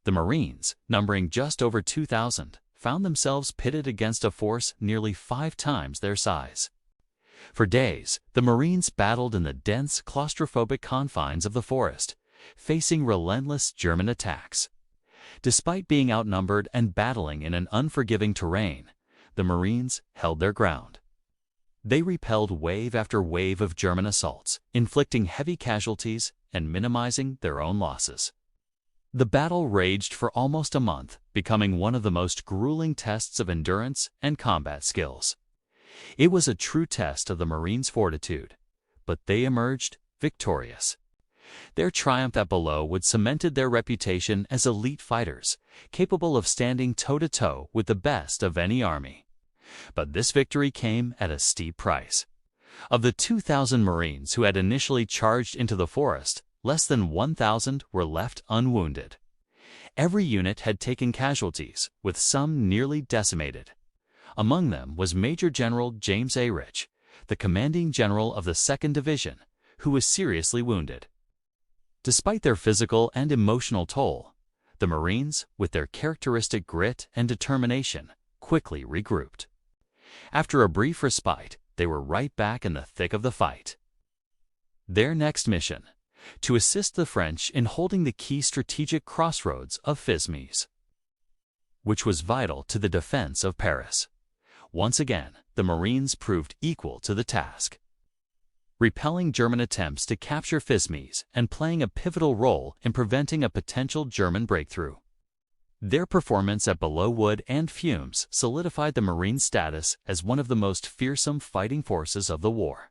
The Marines, numbering just over 2,000, found themselves pitted against a force nearly 5 times their size. For days, the Marines battled in the dense, claustrophobic confines of the forest, facing relentless German attacks. Despite being outnumbered and battling in an unforgiving terrain, the Marines held their ground. They repelled wave after wave of German assaults, inflicting heavy casualties and minimizing their own losses. The battle raged for almost a month, becoming one of the most grueling tests of endurance and combat skills. It was a true test of the Marines' fortitude, but they emerged victorious. Their triumph at Belleau would cemented their reputation as elite fighters, capable of standing toe-to-toe with the best of any army. But this victory came at a steep price. Of the 2,000 Marines who had initially charged into the forest, less than 1,000 were left unwounded. Every unit had taken casualties, with some nearly decimated. Among them was Major General James A. Rich, the commanding general of the 2nd Division, who was seriously wounded. Despite their physical and emotional toll, the Marines, with their characteristic grit and determination, quickly regrouped. After a brief respite, they were right back in the thick of the fight. Their next mission: to assist the French in holding the key strategic crossroads of Fismes, which was vital to the defense of Paris. Once again, the Marines proved equal to the task, repelling German attempts to capture Fismes and playing a pivotal role in preventing a potential German breakthrough. Their performance at Belleau Wood and Fumes solidified the Marines' status as one of the most fearsome fighting forces of the war.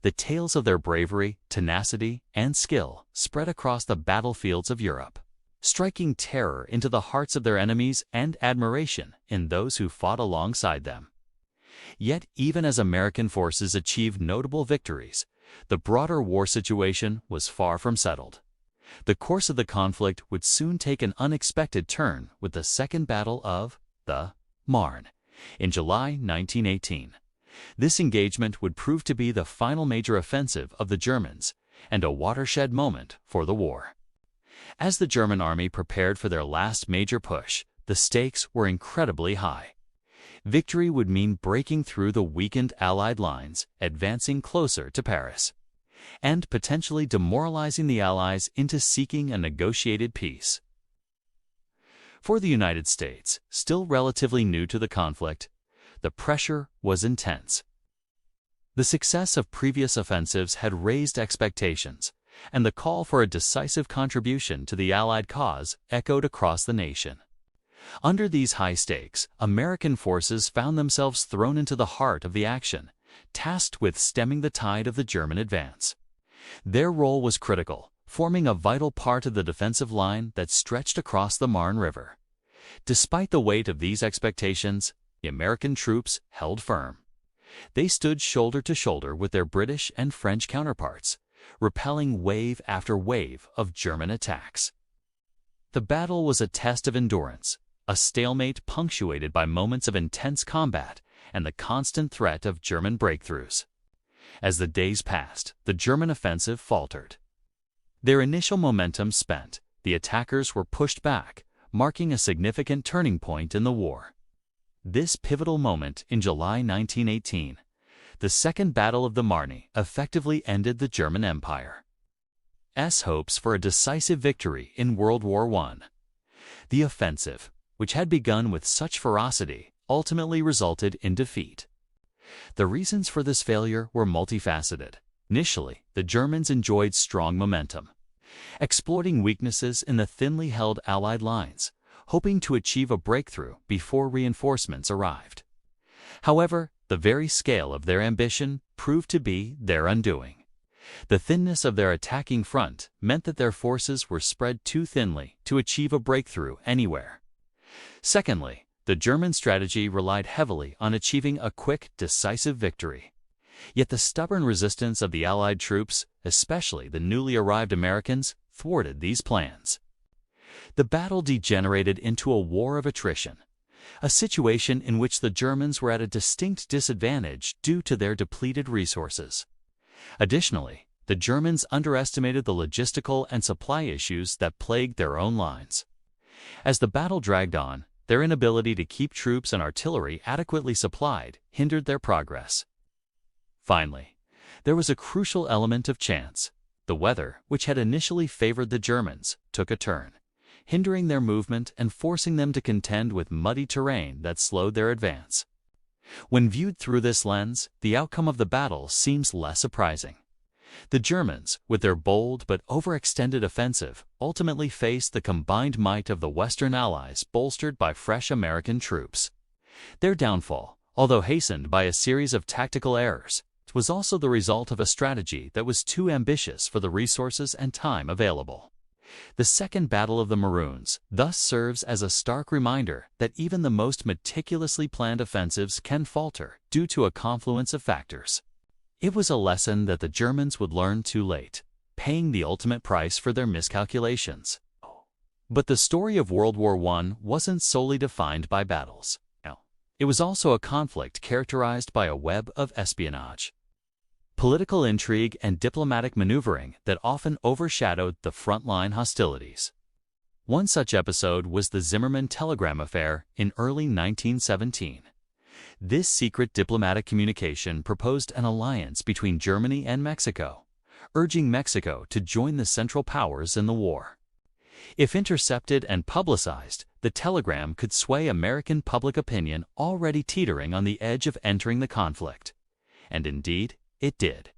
The tales of their bravery, tenacity, and skill spread across the battlefields of Europe, striking terror into the hearts of their enemies and admiration in those who fought alongside them. Yet, even as American forces achieved notable victories, the broader war situation was far from settled. The course of the conflict would soon take an unexpected turn with the Second Battle of the Marne in July 1918. This engagement would prove to be the final major offensive of the Germans and a watershed moment for the war. As the German army prepared for their last major push, the stakes were incredibly high. Victory would mean breaking through the weakened Allied lines, advancing closer to Paris, and potentially demoralizing the Allies into seeking a negotiated peace. For the United States, still relatively new to the conflict, the pressure was intense. The success of previous offensives had raised expectations, and the call for a decisive contribution to the Allied cause echoed across the nation. Under these high stakes, American forces found themselves thrown into the heart of the action, tasked with stemming the tide of the German advance. Their role was critical, forming a vital part of the defensive line that stretched across the Marne River. Despite the weight of these expectations, the American troops held firm. They stood shoulder to shoulder with their British and French counterparts, repelling wave after wave of German attacks. The battle was a test of endurance, a stalemate punctuated by moments of intense combat and the constant threat of German breakthroughs. As the days passed, the German offensive faltered. Their initial momentum spent, the attackers were pushed back, marking a significant turning point in the war. This pivotal moment in July 1918, the Second Battle of the Marne, effectively ended the German Empire's hopes for a decisive victory in World War I. The offensive, which had begun with such ferocity, ultimately resulted in defeat. The reasons for this failure were multifaceted. Initially, the Germans enjoyed strong momentum, exploiting weaknesses in the thinly held Allied lines, hoping to achieve a breakthrough before reinforcements arrived. However, the very scale of their ambition proved to be their undoing. The thinness of their attacking front meant that their forces were spread too thinly to achieve a breakthrough anywhere. Secondly, the German strategy relied heavily on achieving a quick, decisive victory. Yet the stubborn resistance of the Allied troops, especially the newly arrived Americans, thwarted these plans. The battle degenerated into a war of attrition, a situation in which the Germans were at a distinct disadvantage due to their depleted resources. Additionally, the Germans underestimated the logistical and supply issues that plagued their own lines. As the battle dragged on, their inability to keep troops and artillery adequately supplied hindered their progress. Finally, there was a crucial element of chance. The weather, which had initially favored the Germans, took a turn, hindering their movement and forcing them to contend with muddy terrain that slowed their advance. When viewed through this lens, the outcome of the battle seems less surprising. The Germans, with their bold but overextended offensive, ultimately faced the combined might of the Western Allies bolstered by fresh American troops. Their downfall, although hastened by a series of tactical errors, was also the result of a strategy that was too ambitious for the resources and time available. The Second Battle of the Maroons thus serves as a stark reminder that even the most meticulously planned offensives can falter due to a confluence of factors. It was a lesson that the Germans would learn too late, paying the ultimate price for their miscalculations. But the story of World War I wasn't solely defined by battles. It was also a conflict characterized by a web of espionage, political intrigue, and diplomatic maneuvering that often overshadowed the frontline hostilities. One such episode was the Zimmermann telegram affair in early 1917. This secret diplomatic communication proposed an alliance between Germany and Mexico, urging Mexico to join the Central Powers in the war. If intercepted and publicized, the telegram could sway American public opinion already teetering on the edge of entering the conflict. And indeed, it did.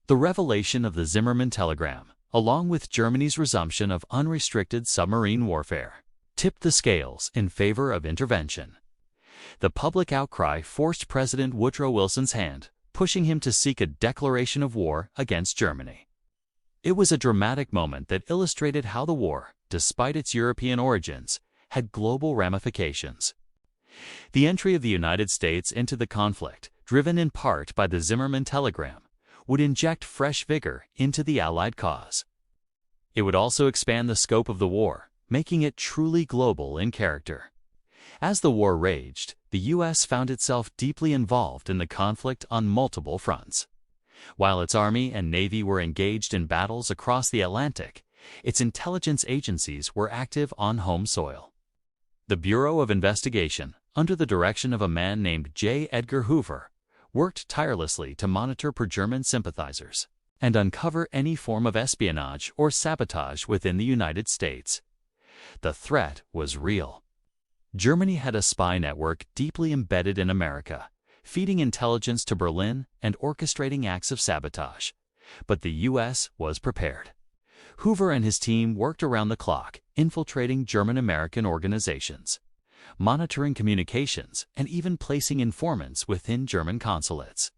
The revelation of the Zimmermann telegram, along with Germany's resumption of unrestricted submarine warfare, tipped the scales in favor of intervention. The public outcry forced President Woodrow Wilson's hand, pushing him to seek a declaration of war against Germany. It was a dramatic moment that illustrated how the war, despite its European origins, had global ramifications. The entry of the United States into the conflict, driven in part by the Zimmermann telegram, would inject fresh vigor into the Allied cause. It would also expand the scope of the war, making it truly global in character. As the war raged, the U.S. found itself deeply involved in the conflict on multiple fronts. While its Army and Navy were engaged in battles across the Atlantic, its intelligence agencies were active on home soil. The Bureau of Investigation, under the direction of a man named J. Edgar Hoover, worked tirelessly to monitor pro-German sympathizers and uncover any form of espionage or sabotage within the United States. The threat was real. Germany had a spy network deeply embedded in America, feeding intelligence to Berlin and orchestrating acts of sabotage. But the U.S. was prepared. Hoover and his team worked around the clock, infiltrating German-American organizations, monitoring communications, and even placing informants within German consulates.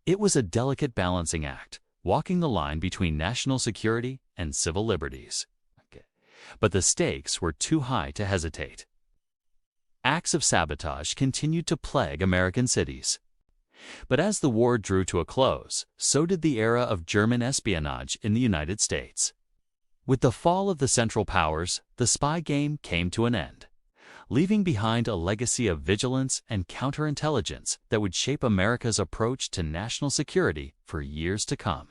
It was a delicate balancing act, walking the line between national security and civil liberties. But the stakes were too high to hesitate. Acts of sabotage continued to plague American cities. But as the war drew to a close, so did the era of German espionage in the United States. With the fall of the Central Powers, the spy game came to an end, leaving behind a legacy of vigilance and counterintelligence that would shape America's approach to national security for years to come.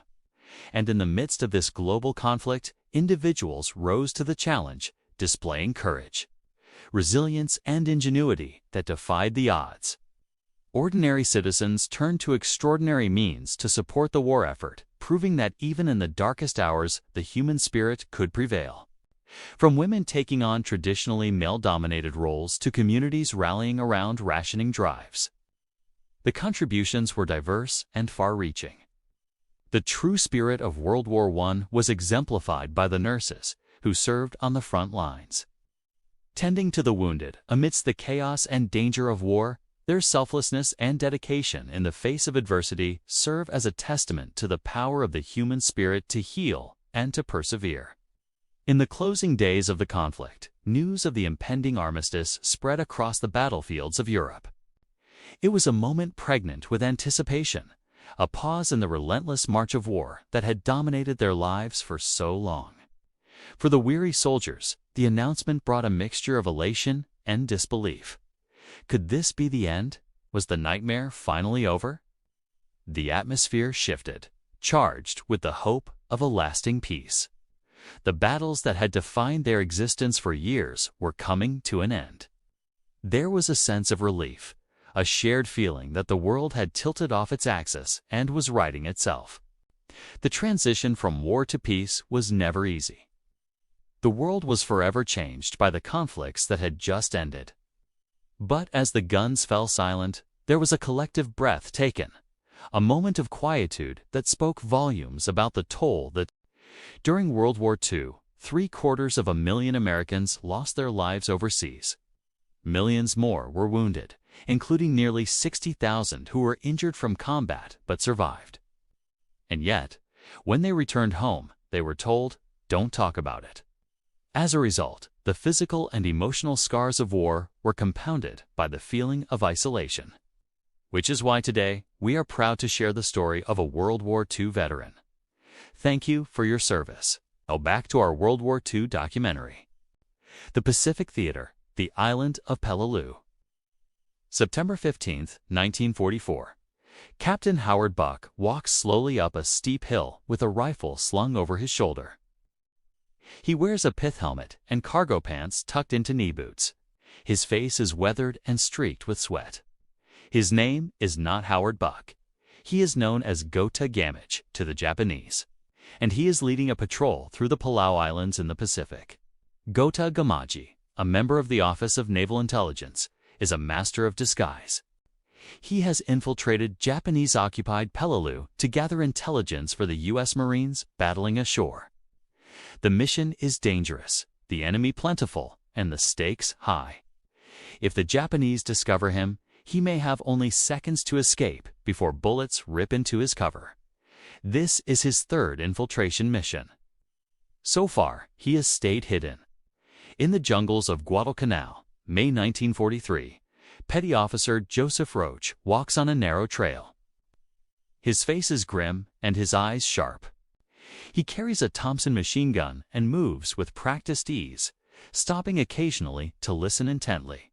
And in the midst of this global conflict, individuals rose to the challenge, displaying courage, resilience, and ingenuity that defied the odds. Ordinary citizens turned to extraordinary means to support the war effort, proving that even in the darkest hours, the human spirit could prevail. From women taking on traditionally male-dominated roles to communities rallying around rationing drives, the contributions were diverse and far-reaching. The true spirit of World War I was exemplified by the nurses who served on the front lines. Tending to the wounded amidst the chaos and danger of war, Their selflessness and dedication in the face of adversity serve as a testament to the power of the human spirit to heal and to persevere. In the closing days of the conflict, news of the impending armistice spread across the battlefields of Europe. It was a moment pregnant with anticipation, a pause in the relentless march of war that had dominated their lives for so long. For the weary soldiers, the announcement brought a mixture of elation and disbelief. Could this be the end? Was the nightmare finally over? The atmosphere shifted, charged with the hope of a lasting peace. The battles that had defined their existence for years were coming to an end. There was a sense of relief, a shared feeling that the world had tilted off its axis and was righting itself. The transition from war to peace was never easy. The world was forever changed by the conflicts that had just ended. But as the guns fell silent, there was a collective breath taken, a moment of quietude that spoke volumes about the toll that. During World War II, 750,000 Americans lost their lives overseas. Millions more were wounded, including nearly 60,000 who were injured from combat but survived. And yet, when they returned home, they were told, "Don't talk about it." As a result, the physical and emotional scars of war were compounded by the feeling of isolation. Which is why today, we are proud to share the story of a World War II veteran. Thank you for your service. Now back to our World War II documentary. The Pacific Theater, the Island of Peleliu. September 15, 1944. Captain Howard Buck walks slowly up a steep hill with a rifle slung over his shoulder. He wears a pith helmet and cargo pants tucked into knee boots. His face is weathered and streaked with sweat. His name is not Howard Buck. He is known as Gota Gamage to the Japanese, and he is leading a patrol through the Palau Islands in the Pacific. Gota Gamage, a member of the Office of Naval Intelligence, is a master of disguise. He has infiltrated Japanese-occupied Peleliu to gather intelligence for the U.S. Marines battling ashore. The mission is dangerous, the enemy plentiful, and the stakes high. If the Japanese discover him, he may have only seconds to escape before bullets rip into his cover. This is his third infiltration mission. So far, he has stayed hidden. In the jungles of Guadalcanal, May 1943, Petty Officer Joseph Roach walks on a narrow trail. His face is grim and his eyes sharp. He carries a Thompson machine gun and moves with practiced ease, stopping occasionally to listen intently.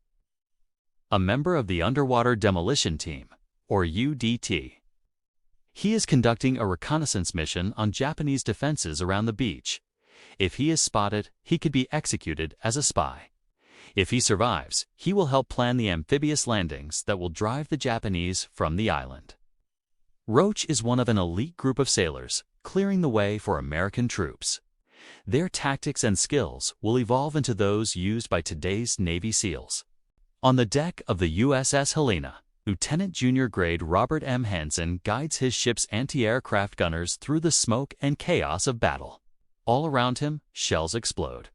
A member of the Underwater Demolition Team, or UDT. He is conducting a reconnaissance mission on Japanese defenses around the beach. If he is spotted, he could be executed as a spy. If he survives, he will help plan the amphibious landings that will drive the Japanese from the island. Roach is one of an elite group of sailors, clearing the way for American troops. Their tactics and skills will evolve into those used by today's Navy SEALs. On the deck of the USS Helena, Lieutenant Junior Grade Robert M. Hansen guides his ship's anti-aircraft gunners through the smoke and chaos of battle. All around him, shells explode.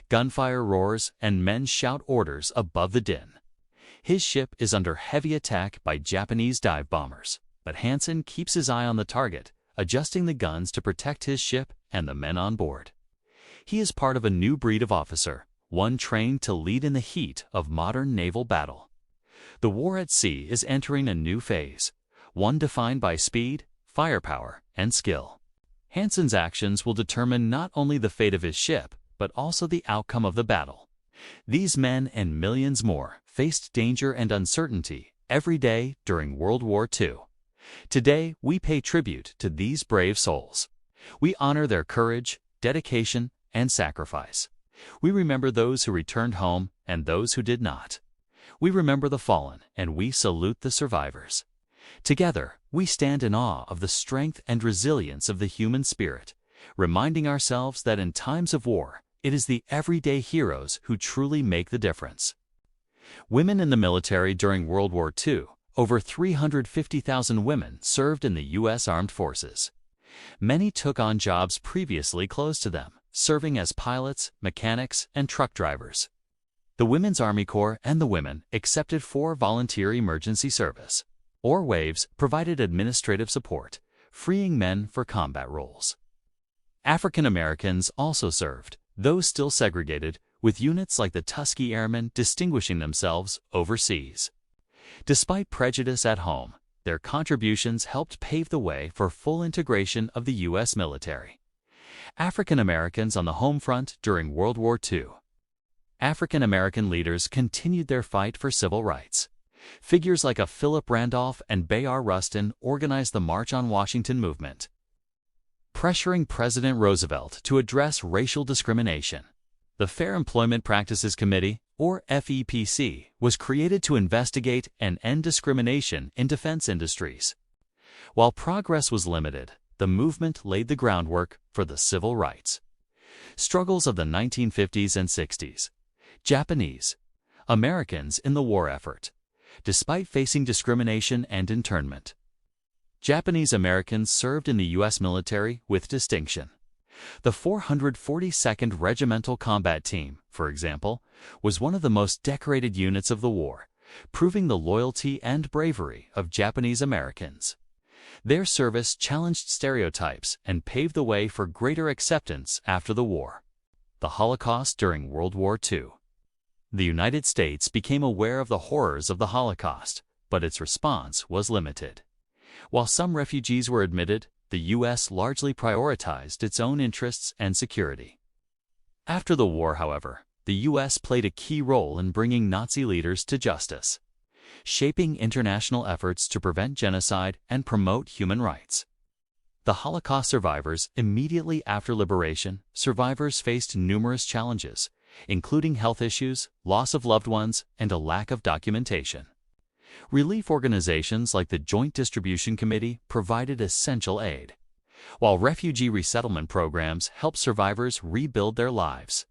Gunfire roars and men shout orders above the din. His ship is under heavy attack by Japanese dive bombers, but Hansen keeps his eye on the target, adjusting the guns to protect his ship and the men on board. He is part of a new breed of officer, one trained to lead in the heat of modern naval battle. The war at sea is entering a new phase, one defined by speed, firepower, and skill. Hansen's actions will determine not only the fate of his ship, but also the outcome of the battle. These men and millions more faced danger and uncertainty every day during World War II. Today, we pay tribute to these brave souls. We honor their courage, dedication, and sacrifice. We remember those who returned home and those who did not. We remember the fallen, and we salute the survivors. Together, we stand in awe of the strength and resilience of the human spirit, reminding ourselves that in times of war, it is the everyday heroes who truly make the difference. Women in the military during World War II. Over 350,000 women served in the U.S. Armed Forces. Many took on jobs previously closed to them, serving as pilots, mechanics, and truck drivers. The Women's Army Corps and the women accepted for volunteer emergency service, or WAVES provided administrative support, freeing men for combat roles. African Americans also served, though still segregated, with units like the Tuskegee Airmen distinguishing themselves overseas. Despite prejudice at home, their contributions helped pave the way for full integration of the U.S. military. African Americans on the home front during World War II. African American leaders continued their fight for civil rights. Figures like a Philip Randolph and Bayard Rustin organized the March on Washington movement, pressuring President Roosevelt to address racial discrimination. The Fair Employment Practices Committee, or FEPC, was created to investigate and end discrimination in defense industries. While progress was limited, the movement laid the groundwork for the civil rights struggles of the 1950s and 60s. Japanese Americans in the war effort. Despite facing discrimination and internment, Japanese Americans served in the U.S. military with distinction. The 442nd Regimental Combat Team, for example, was one of the most decorated units of the war, proving the loyalty and bravery of Japanese Americans. Their service challenged stereotypes and paved the way for greater acceptance after the war. The Holocaust during World War II. The United States became aware of the horrors of the Holocaust, but its response was limited. While some refugees were admitted, the U.S. largely prioritized its own interests and security. After the war, however, the U.S. played a key role in bringing Nazi leaders to justice, shaping international efforts to prevent genocide and promote human rights. The Holocaust survivors. Immediately after liberation, survivors faced numerous challenges, including health issues, loss of loved ones, and a lack of documentation. Relief organizations like the Joint Distribution Committee provided essential aid, while refugee resettlement programs helped survivors rebuild their lives.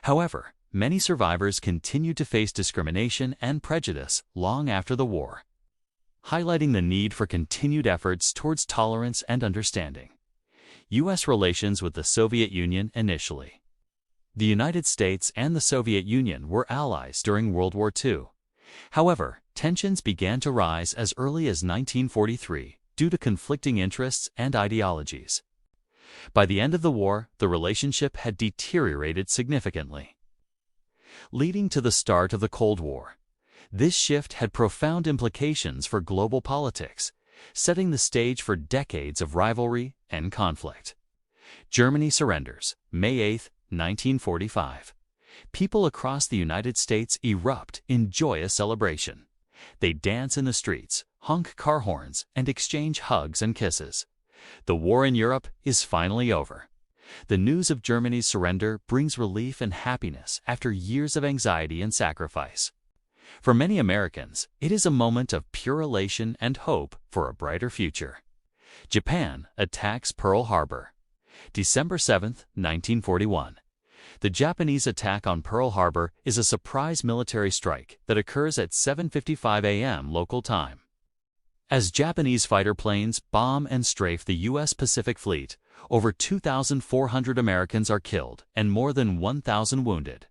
However, many survivors continued to face discrimination and prejudice long after the war, highlighting the need for continued efforts towards tolerance and understanding. U.S. relations with the Soviet Union initially. The United States and the Soviet Union were allies during World War II. However, tensions began to rise as early as 1943 due to conflicting interests and ideologies. By the end of the war, the relationship had deteriorated significantly, leading to the start of the Cold War. This shift had profound implications for global politics, setting the stage for decades of rivalry and conflict. Germany surrenders, May 8, 1945. People across the United States erupt in joyous celebration. They dance in the streets, honk car horns, and exchange hugs and kisses. The war in Europe is finally over. The news of Germany's surrender brings relief and happiness after years of anxiety and sacrifice. For many Americans, it is a moment of pure elation and hope for a brighter future. Japan attacks Pearl Harbor. December 7, 1941. The Japanese attack on Pearl Harbor is a surprise military strike that occurs at 7:55 a.m. local time. As Japanese fighter planes bomb and strafe the U.S. Pacific Fleet, over 2,400 Americans are killed and more than 1,000 wounded.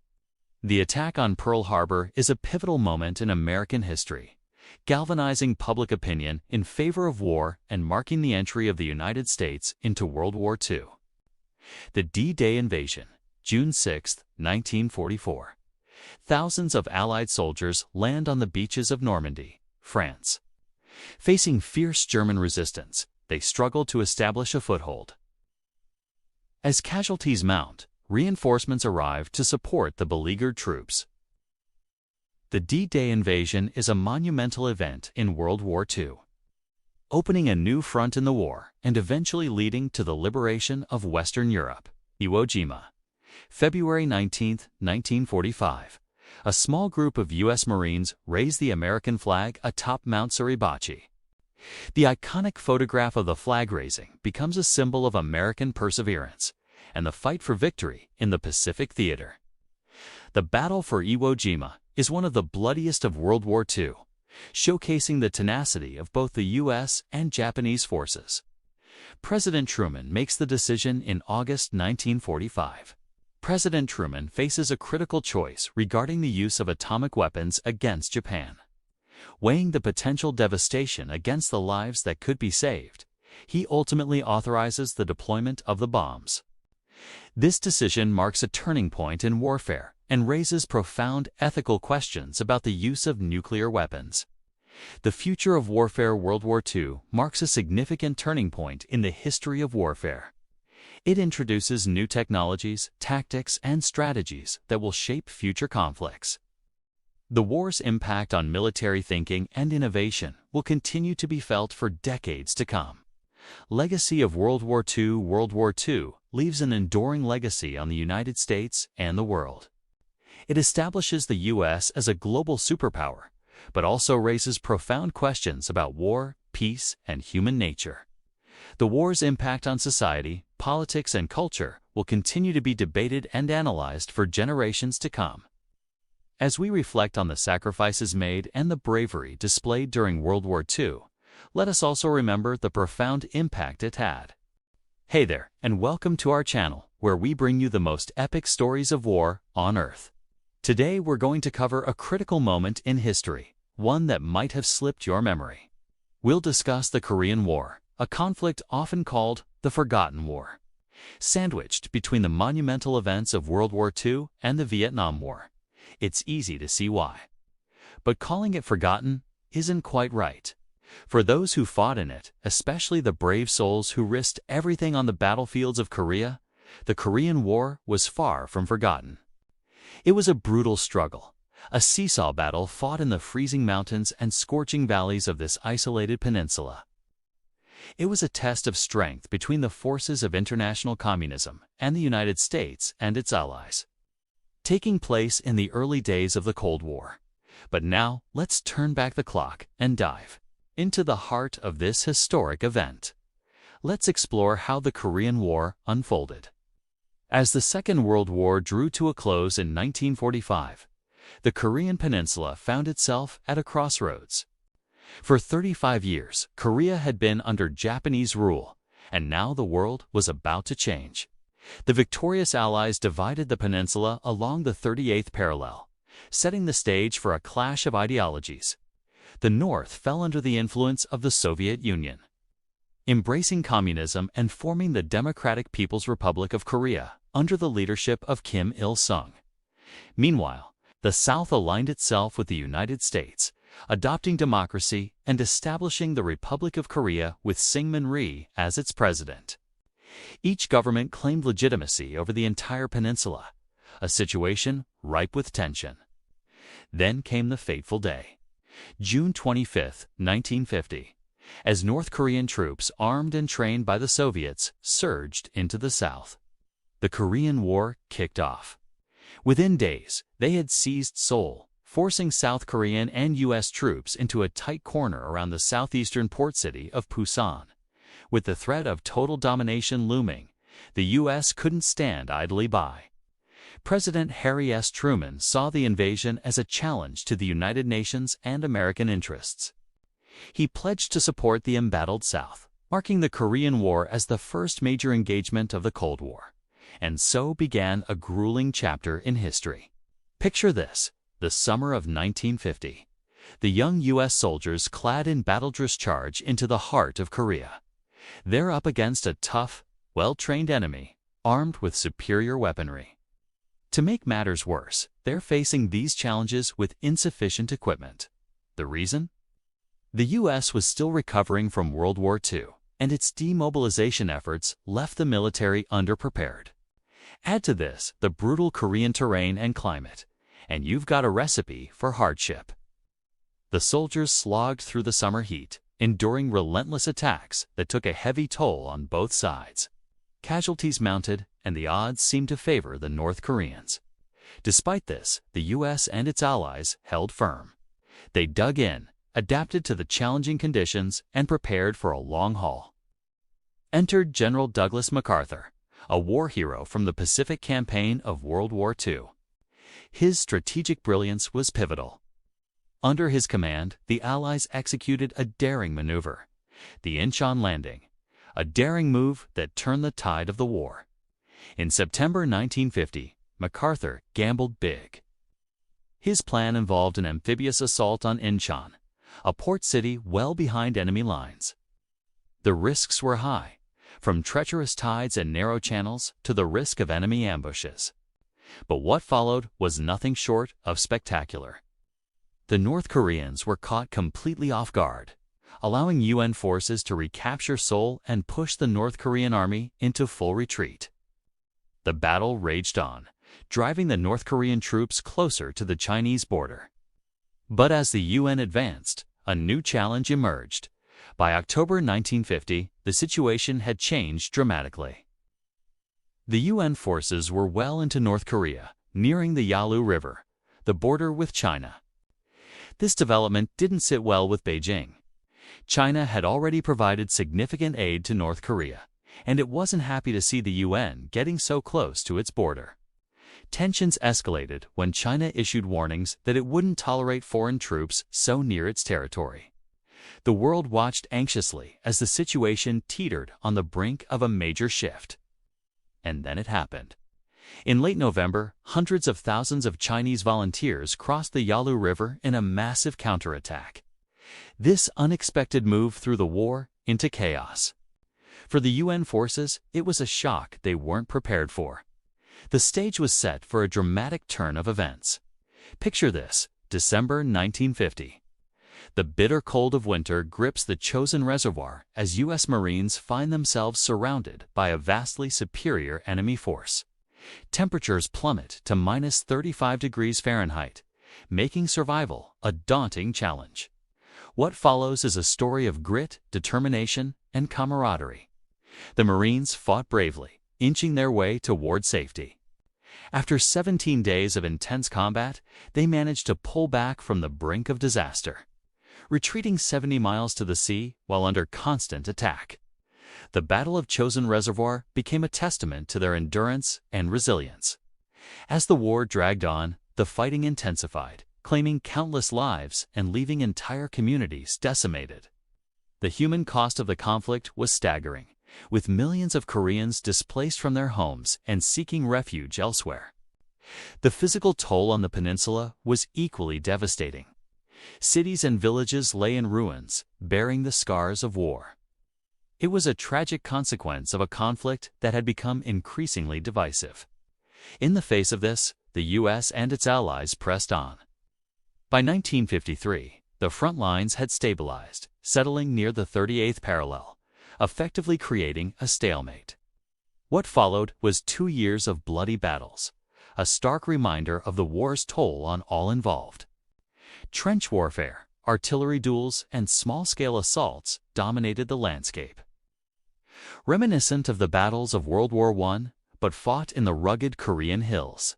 The attack on Pearl Harbor is a pivotal moment in American history, galvanizing public opinion in favor of war and marking the entry of the United States into World War II. The D-Day invasion, June 6, 1944. Thousands of Allied soldiers land on the beaches of Normandy, France. Facing fierce German resistance, they struggle to establish a foothold. As casualties mount, reinforcements arrive to support the beleaguered troops. The D-Day invasion is a monumental event in World War II, opening a new front in the war and eventually leading to the liberation of Western Europe. Iwo Jima. February 19, 1945. A small group of U.S. Marines raise the American flag atop Mount Suribachi. The iconic photograph of the flag raising becomes a symbol of American perseverance and the fight for victory in the Pacific Theater. The Battle for Iwo Jima is one of the bloodiest of World War II, showcasing the tenacity of both the U.S. and Japanese forces. President Truman makes the decision in August 1945. President Truman faces a critical choice regarding the use of atomic weapons against Japan. Weighing the potential devastation against the lives that could be saved, he ultimately authorizes the deployment of the bombs. This decision marks a turning point in warfare and raises profound ethical questions about the use of nuclear weapons. The future of warfare World War II marks a significant turning point in the history of warfare. It introduces new technologies, tactics, and strategies that will shape future conflicts. The war's impact on military thinking and innovation will continue to be felt for decades to come. Legacy of World War II leaves an enduring legacy on the United States and the world. It establishes the U.S. as a global superpower, but also raises profound questions about war, peace, and human nature. The war's impact on society, politics, and culture will continue to be debated and analyzed for generations to come. As we reflect on the sacrifices made and the bravery displayed during World War II, let us also remember the profound impact it had. Hey there, and welcome to our channel, where we bring you the most epic stories of war on Earth. Today we're going to cover a critical moment in history, one that might have slipped your memory. We'll discuss the Korean War, a conflict often called the Forgotten War. Sandwiched between the monumental events of World War II and the Vietnam War, it's easy to see why. But calling it forgotten isn't quite right. For those who fought in it, especially the brave souls who risked everything on the battlefields of Korea, the Korean War was far from forgotten. It was a brutal struggle, a seesaw battle fought in the freezing mountains and scorching valleys of this isolated peninsula. It was a test of strength between the forces of international communism and the United States and its allies, taking place in the early days of the Cold War. But now, let's turn back the clock and dive into the heart of this historic event. Let's explore how the Korean War unfolded. As the Second World War drew to a close in 1945, the Korean Peninsula found itself at a crossroads. For 35 years, Korea had been under Japanese rule, and now the world was about to change. The victorious Allies divided the peninsula along the 38th parallel, setting the stage for a clash of ideologies. The North fell under the influence of the Soviet Union, embracing communism and forming the Democratic People's Republic of Korea under the leadership of Kim Il-sung. Meanwhile, the South aligned itself with the United States, adopting democracy and establishing the Republic of Korea with Syngman Rhee as its president. Each government claimed legitimacy over the entire peninsula, a situation ripe with tension. Then came the fateful day, June 25, 1950, as North Korean troops, armed and trained by the Soviets, surged into the South. The Korean War kicked off. Within days, they had seized Seoul, forcing South Korean and U.S. troops into a tight corner around the southeastern port city of Pusan. With the threat of total domination looming, the U.S. couldn't stand idly by. President Harry S. Truman saw the invasion as a challenge to the United Nations and American interests. He pledged to support the embattled South, marking the Korean War as the first major engagement of the Cold War. And so began a grueling chapter in history. Picture this, the summer of 1950. The young U.S. soldiers clad in battle dress charge into the heart of Korea. They're up against a tough, well-trained enemy, armed with superior weaponry. To make matters worse, they're facing these challenges with insufficient equipment. The reason? The U.S. was still recovering from World War II, and its demobilization efforts left the military underprepared. Add to this the brutal Korean terrain and climate, and you've got a recipe for hardship. The soldiers slogged through the summer heat, enduring relentless attacks that took a heavy toll on both sides. Casualties mounted, and the odds seemed to favor the North Koreans. Despite this, the U.S. and its allies held firm. They dug in, adapted to the challenging conditions, and prepared for a long haul. Entered General Douglas MacArthur, a war hero from the Pacific Campaign of World War II. His strategic brilliance was pivotal. Under his command, the Allies executed a daring maneuver, the Incheon Landing, a daring move that turned the tide of the war. In September 1950, MacArthur gambled big. His plan involved an amphibious assault on Incheon, a port city well behind enemy lines. The risks were high, from treacherous tides and narrow channels to the risk of enemy ambushes. But what followed was nothing short of spectacular. The North Koreans were caught completely off guard, allowing UN forces to recapture Seoul and push the North Korean army into full retreat. The battle raged on, driving the North Korean troops closer to the Chinese border. But as the UN advanced, a new challenge emerged. By October 1950, the situation had changed dramatically. The UN forces were well into North Korea, nearing the Yalu River, the border with China. This development didn't sit well with Beijing. China had already provided significant aid to North Korea, and it wasn't happy to see the UN getting so close to its border. Tensions escalated when China issued warnings that it wouldn't tolerate foreign troops so near its territory. The world watched anxiously as the situation teetered on the brink of a major shift. And then it happened. In late November, hundreds of thousands of Chinese volunteers crossed the Yalu River in a massive counterattack. This unexpected move threw the war into chaos. For the UN forces, it was a shock they weren't prepared for. The stage was set for a dramatic turn of events. Picture this, December 1950. The bitter cold of winter grips the Chosin Reservoir as U.S. Marines find themselves surrounded by a vastly superior enemy force. Temperatures plummet to minus 35 degrees Fahrenheit, making survival a daunting challenge. What follows is a story of grit, determination, and camaraderie. The Marines fought bravely, inching their way toward safety. After 17 days of intense combat, they managed to pull back from the brink of disaster, retreating 70 miles to the sea while under constant attack. The Battle of Chosin Reservoir became a testament to their endurance and resilience. As the war dragged on, the fighting intensified, claiming countless lives and leaving entire communities decimated. The human cost of the conflict was staggering, with millions of Koreans displaced from their homes and seeking refuge elsewhere. The physical toll on the peninsula was equally devastating. Cities and villages lay in ruins, bearing the scars of war. It was a tragic consequence of a conflict that had become increasingly divisive. In the face of this, the U.S. and its allies pressed on. By 1953, the front lines had stabilized, settling near the 38th parallel, effectively creating a stalemate. What followed was 2 years of bloody battles, a stark reminder of the war's toll on all involved. Trench warfare, artillery duels, and small-scale assaults dominated the landscape. Reminiscent of the battles of World War I, but fought in the rugged Korean hills.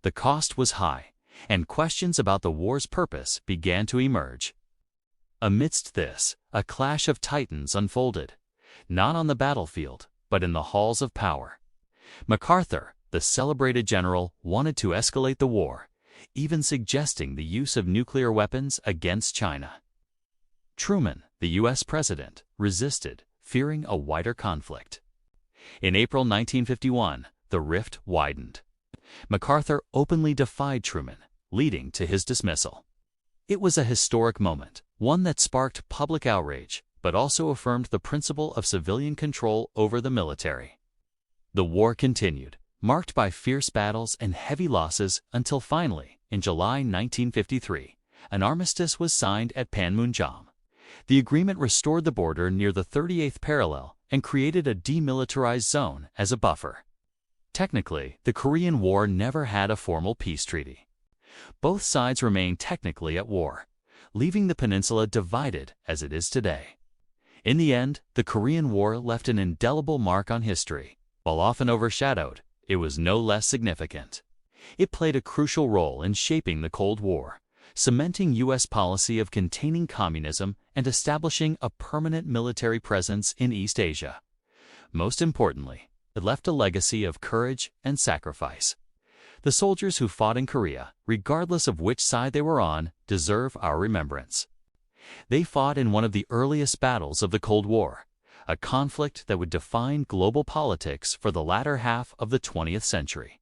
The cost was high, and questions about the war's purpose began to emerge. Amidst this, a clash of titans unfolded, not on the battlefield, but in the halls of power. MacArthur, the celebrated general, wanted to escalate the war, even suggesting the use of nuclear weapons against China. Truman, the U.S. president, resisted, fearing a wider conflict. In April 1951, the rift widened. MacArthur openly defied Truman, leading to his dismissal. It was a historic moment, one that sparked public outrage, but also affirmed the principle of civilian control over the military. The war continued, marked by fierce battles and heavy losses until finally, in July 1953, an armistice was signed at Panmunjom. The agreement restored the border near the 38th parallel and created a demilitarized zone as a buffer. Technically, the Korean War never had a formal peace treaty. Both sides remained technically at war, leaving the peninsula divided as it is today. In the end, the Korean War left an indelible mark on history. While often overshadowed, it was no less significant. It played a crucial role in shaping the Cold War, cementing U.S. policy of containing communism and establishing a permanent military presence in East Asia. Most importantly, it left a legacy of courage and sacrifice. The soldiers who fought in Korea, regardless of which side they were on, deserve our remembrance. They fought in one of the earliest battles of the Cold War, a conflict that would define global politics for the latter half of the 20th century.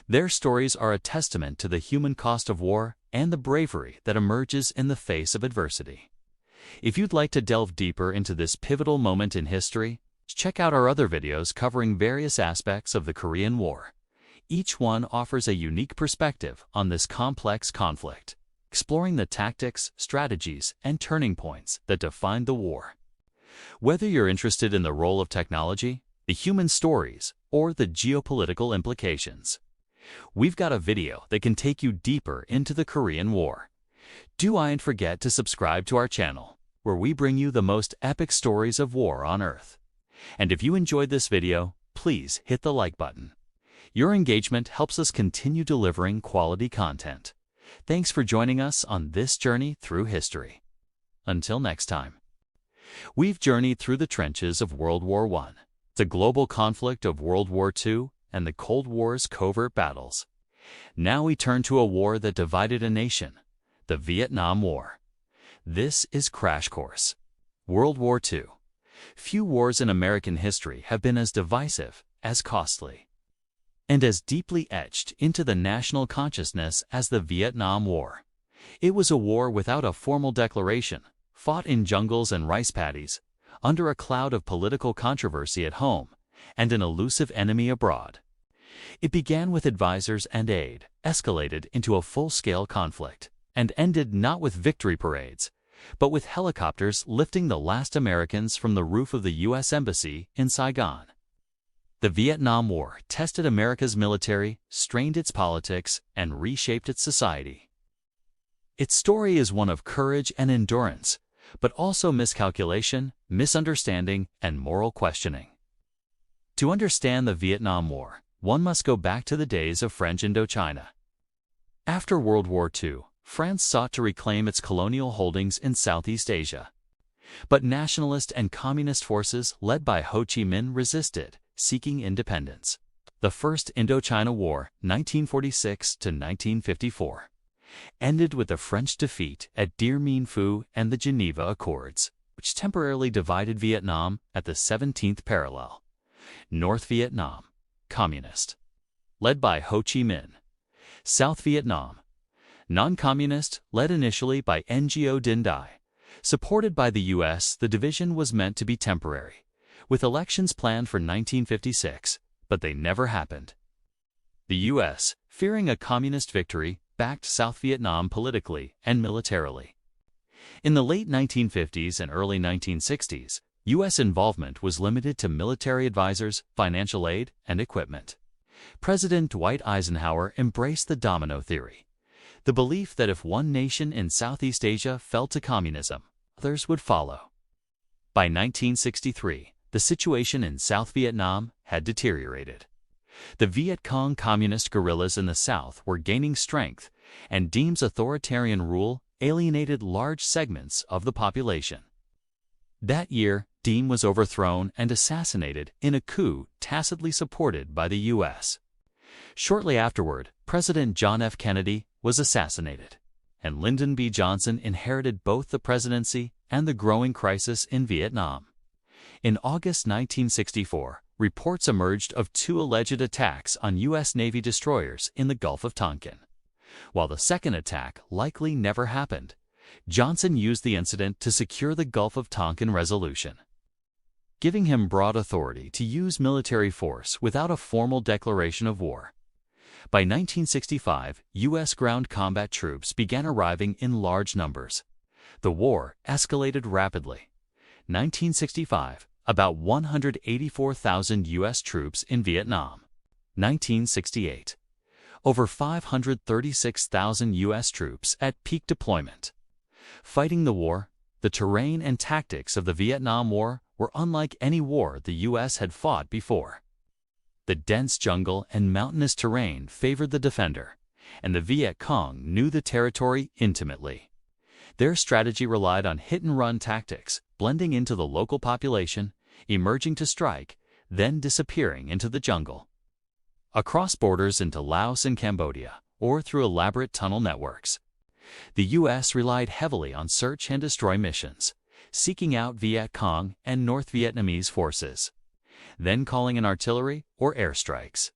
Their stories are a testament to the human cost of war and the bravery that emerges in the face of adversity. If you'd like to delve deeper into this pivotal moment in history, check out our other videos covering various aspects of the Korean War. Each one offers a unique perspective on this complex conflict, exploring the tactics, strategies, and turning points that defined the war. Whether you're interested in the role of technology, the human stories, or the geopolitical implications, we've got a video that can take you deeper into the Korean War. Don't forget to subscribe to our channel, where we bring you the most epic stories of war on Earth. And if you enjoyed this video, please hit the like button. Your engagement helps us continue delivering quality content. Thanks for joining us on this journey through history. Until next time. We've journeyed through the trenches of World War I, the global conflict of World War II, and the Cold War's covert battles. Now we turn to a war that divided a nation, the Vietnam War. This is Crash Course. World War II. Few wars in American history have been as divisive, as costly, and as deeply etched into the national consciousness as the Vietnam War. It was a war without a formal declaration, fought in jungles and rice paddies, under a cloud of political controversy at home and an elusive enemy abroad. It began with advisors and aid, escalated into a full-scale conflict, and ended not with victory parades, but with helicopters lifting the last Americans from the roof of the U.S. Embassy in Saigon. The Vietnam War tested America's military, strained its politics, and reshaped its society. Its story is one of courage and endurance, but also miscalculation, misunderstanding, and moral questioning. To understand the Vietnam War, one must go back to the days of French Indochina. After World War II, France sought to reclaim its colonial holdings in Southeast Asia. But nationalist and communist forces led by Ho Chi Minh resisted, seeking independence. The First Indochina War, 1946 to 1954, ended with the French defeat at Dien Bien Phu and the Geneva Accords, which temporarily divided Vietnam at the 17th parallel. North Vietnam, communist, led by Ho Chi Minh. South Vietnam, non-communist, led initially by Ngo Dinh Dai. Supported by the U.S., the division was meant to be temporary, with elections planned for 1956, but they never happened. The U.S., fearing a communist victory, backed South Vietnam politically and militarily. In the late 1950s and early 1960s, U.S. involvement was limited to military advisors, financial aid, and equipment. President Dwight Eisenhower embraced the domino theory, the belief that if one nation in Southeast Asia fell to communism, others would follow. By 1963, the situation in South Vietnam had deteriorated. The Viet Cong communist guerrillas in the South were gaining strength, and Diem's authoritarian rule alienated large segments of the population. That year, Diem was overthrown and assassinated in a coup tacitly supported by the U.S. Shortly afterward, President John F. Kennedy was assassinated, and Lyndon B. Johnson inherited both the presidency and the growing crisis in Vietnam. In August 1964, reports emerged of two alleged attacks on U.S. Navy destroyers in the Gulf of Tonkin. While the second attack likely never happened, Johnson used the incident to secure the Gulf of Tonkin resolution, giving him broad authority to use military force without a formal declaration of war. By 1965, U.S. ground combat troops began arriving in large numbers. The war escalated rapidly. 1965, about 184,000 U.S. troops in Vietnam. 1968, over 536,000 U.S. troops at peak deployment. Fighting the war, the terrain and tactics of the Vietnam War were unlike any war the U.S. had fought before. The dense jungle and mountainous terrain favored the defender, and the Viet Cong knew the territory intimately. Their strategy relied on hit-and-run tactics, blending into the local population, emerging to strike, then disappearing into the jungle. Across borders into Laos and Cambodia, or through elaborate tunnel networks, the U.S. relied heavily on search and destroy missions, seeking out Viet Cong and North Vietnamese forces, then calling in artillery or airstrikes.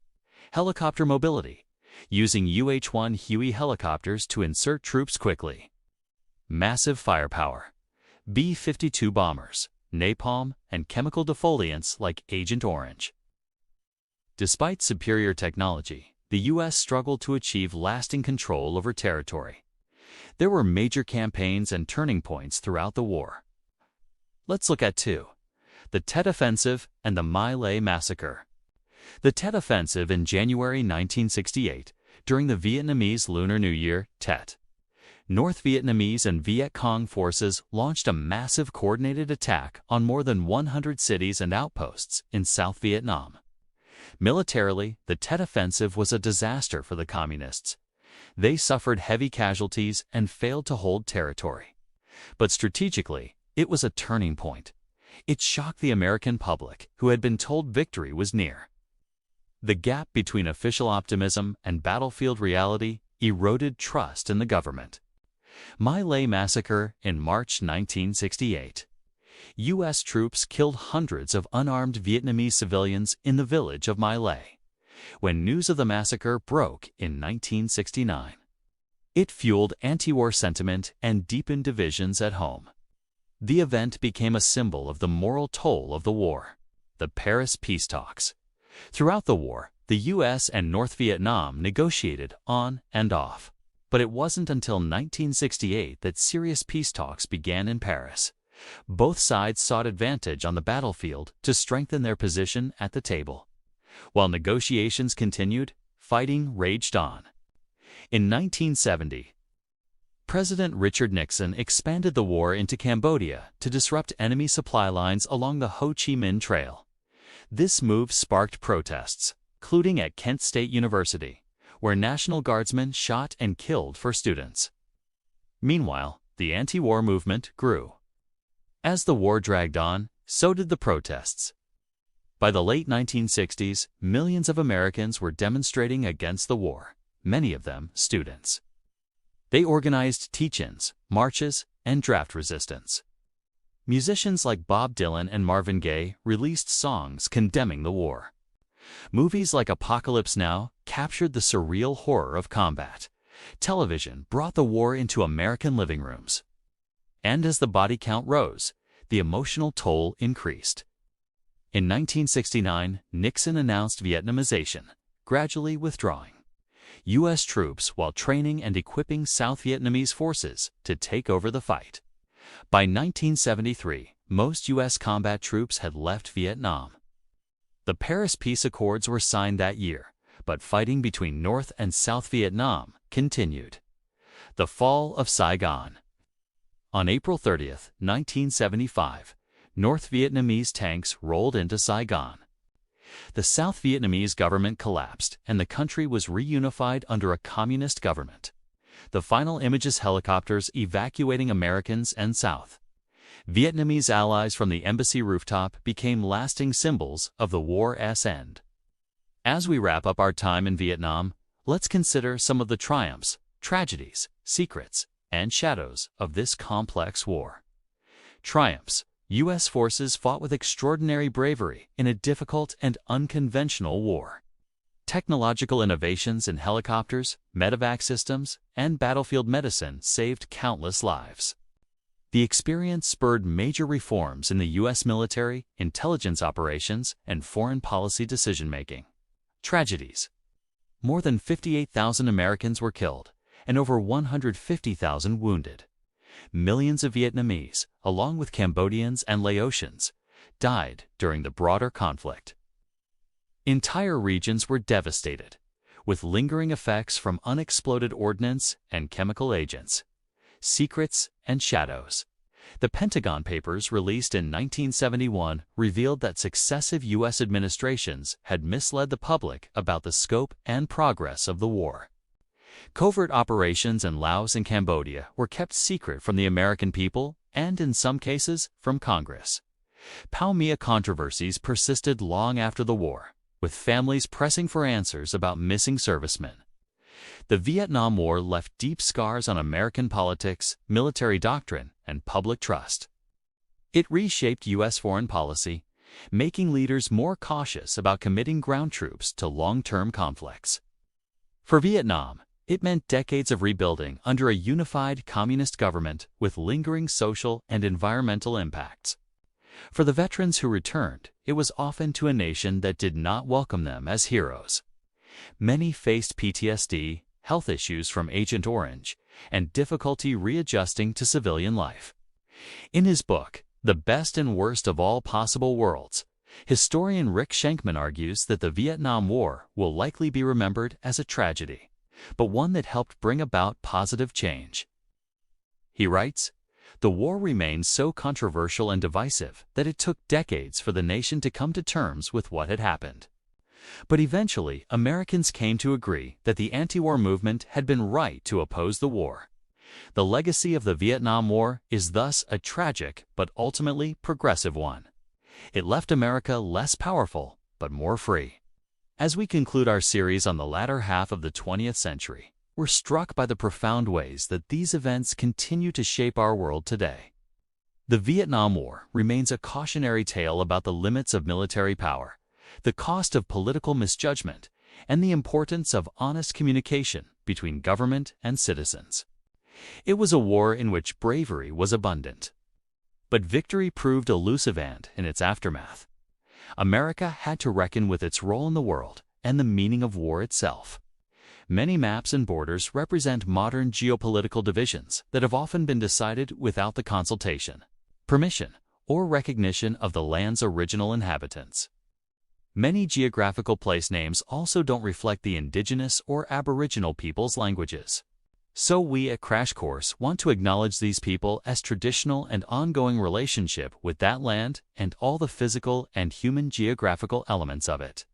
Helicopter mobility, using UH-1 Huey helicopters to insert troops quickly. Massive firepower, B-52 bombers, napalm, and chemical defoliants like Agent Orange. Despite superior technology, the U.S. struggled to achieve lasting control over territory. There were major campaigns and turning points throughout the war. Let's look at two: the Tet Offensive and the My Lai Massacre. The Tet Offensive in January 1968, during the Vietnamese Lunar New Year, Tet. North Vietnamese and Viet Cong forces launched a massive coordinated attack on more than 100 cities and outposts in South Vietnam. Militarily, the Tet Offensive was a disaster for the Communists. They suffered heavy casualties and failed to hold territory. But strategically, it was a turning point. It shocked the American public, who had been told victory was near. The gap between official optimism and battlefield reality eroded trust in the government. My Lai Massacre in March 1968. U.S. troops killed hundreds of unarmed Vietnamese civilians in the village of My Lai. When news of the massacre broke in 1969, it fueled anti-war sentiment and deepened divisions at home. The event became a symbol of the moral toll of the war. The Paris peace talks. Throughout the war, the U.S. and North Vietnam negotiated on and off. But it wasn't until 1968 that serious peace talks began in Paris. Both sides sought advantage on the battlefield to strengthen their position at the table. While negotiations continued, fighting raged on. In 1970, President Richard Nixon expanded the war into Cambodia to disrupt enemy supply lines along the Ho Chi Minh Trail. This move sparked protests, including at Kent State University, where National Guardsmen shot and killed for students. Meanwhile, the anti-war movement grew. As the war dragged on, so did the protests. By the late 1960s, millions of Americans were demonstrating against the war, many of them students. They organized teach-ins, marches, and draft resistance. Musicians like Bob Dylan and Marvin Gaye released songs condemning the war. Movies like Apocalypse Now captured the surreal horror of combat. Television brought the war into American living rooms. And as the body count rose, the emotional toll increased. In 1969, Nixon announced Vietnamization, gradually withdrawing U.S. troops while training and equipping South Vietnamese forces to take over the fight. By 1973, most U.S. combat troops had left Vietnam. The Paris Peace Accords were signed that year, but fighting between North and South Vietnam continued. The fall of Saigon. On April 30, 1975, North Vietnamese tanks rolled into Saigon. The South Vietnamese government collapsed, and the country was reunified under a communist government. The final images helicopters evacuating Americans and South Vietnamese allies from the embassy rooftop became lasting symbols of the war's end. As we wrap up our time in Vietnam, let's consider some of the triumphs, tragedies, secrets, and shadows of this complex war. Triumphs. U.S. forces fought with extraordinary bravery in a difficult and unconventional war. Technological innovations in helicopters, medevac systems, and battlefield medicine saved countless lives. The experience spurred major reforms in the U.S. military, intelligence operations, and foreign policy decision-making. Tragedies. More than 58,000 Americans were killed, and over 150,000 wounded. Millions of Vietnamese, along with Cambodians and Laotians, died during the broader conflict. Entire regions were devastated, with lingering effects from unexploded ordnance and chemical agents. Secrets and shadows. The Pentagon Papers, released in 1971, revealed that successive U.S. administrations had misled the public about the scope and progress of the war. Covert operations in Laos and Cambodia were kept secret from the American people and, in some cases, from Congress. Pau Mia controversies persisted long after the war, with families pressing for answers about missing servicemen. The Vietnam War left deep scars on American politics, military doctrine, and public trust. It reshaped U.S. foreign policy, making leaders more cautious about committing ground troops to long-term conflicts. For Vietnam, it meant decades of rebuilding under a unified communist government with lingering social and environmental impacts. For the veterans who returned, it was often to a nation that did not welcome them as heroes. Many faced PTSD, health issues from Agent Orange, and difficulty readjusting to civilian life. In his book, The Best and Worst of All Possible Worlds, historian Rick Schenkman argues that the Vietnam War will likely be remembered as a tragedy, but one that helped bring about positive change. He writes, "The war remained so controversial and divisive that it took decades for the nation to come to terms with what had happened. But eventually, Americans came to agree that the anti-war movement had been right to oppose the war. The legacy of the Vietnam War is thus a tragic but ultimately progressive one. It left America less powerful but more free." As we conclude our series on the latter half of the 20th century, we're struck by the profound ways that these events continue to shape our world today. The Vietnam War remains a cautionary tale about the limits of military power, the cost of political misjudgment, and the importance of honest communication between government and citizens. It was a war in which bravery was abundant. But victory proved elusive and, in its aftermath, America had to reckon with its role in the world and the meaning of war itself. Many maps and borders represent modern geopolitical divisions that have often been decided without the consultation, permission, or recognition of the land's original inhabitants. Many geographical place names also don't reflect the indigenous or aboriginal people's languages. So we at Crash Course want to acknowledge these people as traditional and ongoing relationship with that land and all the physical and human geographical elements of it.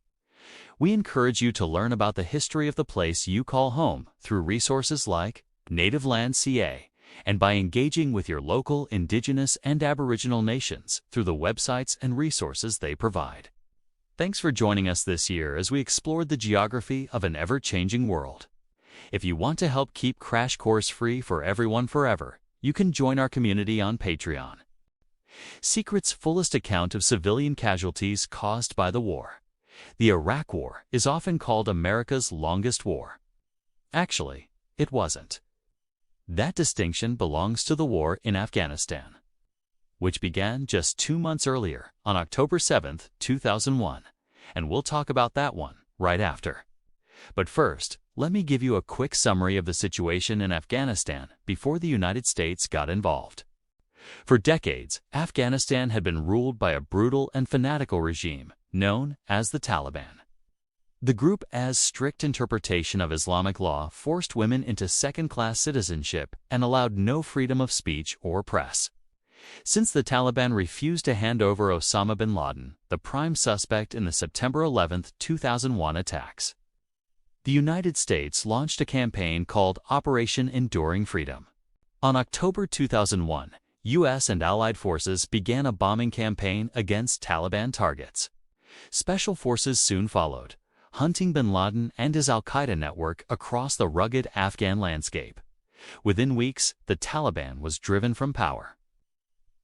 We encourage you to learn about the history of the place you call home through resources like Native Land CA and by engaging with your local indigenous and aboriginal nations through the websites and resources they provide. Thanks for joining us this year as we explored the geography of an ever-changing world. If you want to help keep Crash Course free for everyone forever, you can join our community on Patreon. Secret's fullest account of civilian casualties caused by the war. The Iraq War is often called America's longest war. Actually, it wasn't. That distinction belongs to the war in Afghanistan, which began just 2 months earlier on October 7, 2001, and we'll talk about that one right after. But first, let me give you a quick summary of the situation in Afghanistan before the United States got involved. For decades, Afghanistan had been ruled by a brutal and fanatical regime known as the Taliban. The group's strict interpretation of Islamic law forced women into second-class citizenship and allowed no freedom of speech or press. Since the Taliban refused to hand over Osama bin Laden, the prime suspect in the September 11, 2001 attacks, the United States launched a campaign called Operation Enduring Freedom. On October 2001, U.S. and allied forces began a bombing campaign against Taliban targets. Special forces soon followed, hunting bin Laden and his al-Qaeda network across the rugged Afghan landscape. Within weeks, the Taliban was driven from power.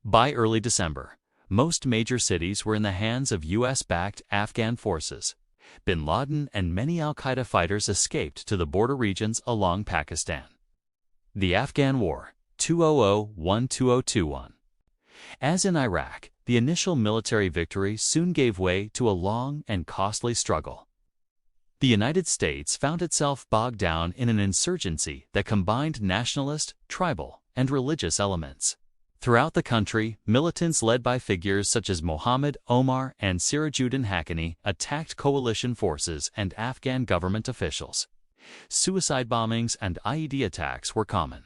By early December, most major cities were in the hands of U.S.-backed Afghan forces. Bin Laden and many al-Qaeda fighters escaped to the border regions along Pakistan. The Afghan War, 2001-2021. As in Iraq, the initial military victory soon gave way to a long and costly struggle. The United States found itself bogged down in an insurgency that combined nationalist, tribal, and religious elements. Throughout the country, militants led by figures such as Mohammed Omar and Sirajuddin Haqqani attacked coalition forces and Afghan government officials. Suicide bombings and IED attacks were common.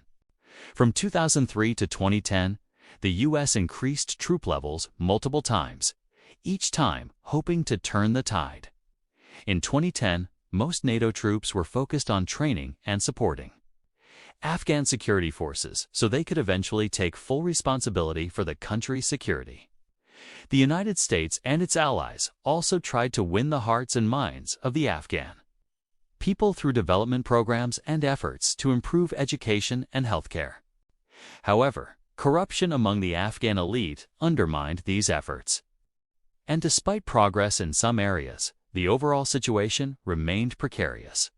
From 2003 to 2010, the U.S. increased troop levels multiple times, each time hoping to turn the tide. In 2010, most NATO troops were focused on training and supporting Afghan security forces so they could eventually take full responsibility for the country's security. The United States and its allies also tried to win the hearts and minds of the Afghan people through development programs and efforts to improve education and healthcare. However, corruption among the Afghan elite undermined these efforts. And despite progress in some areas, the overall situation remained precarious.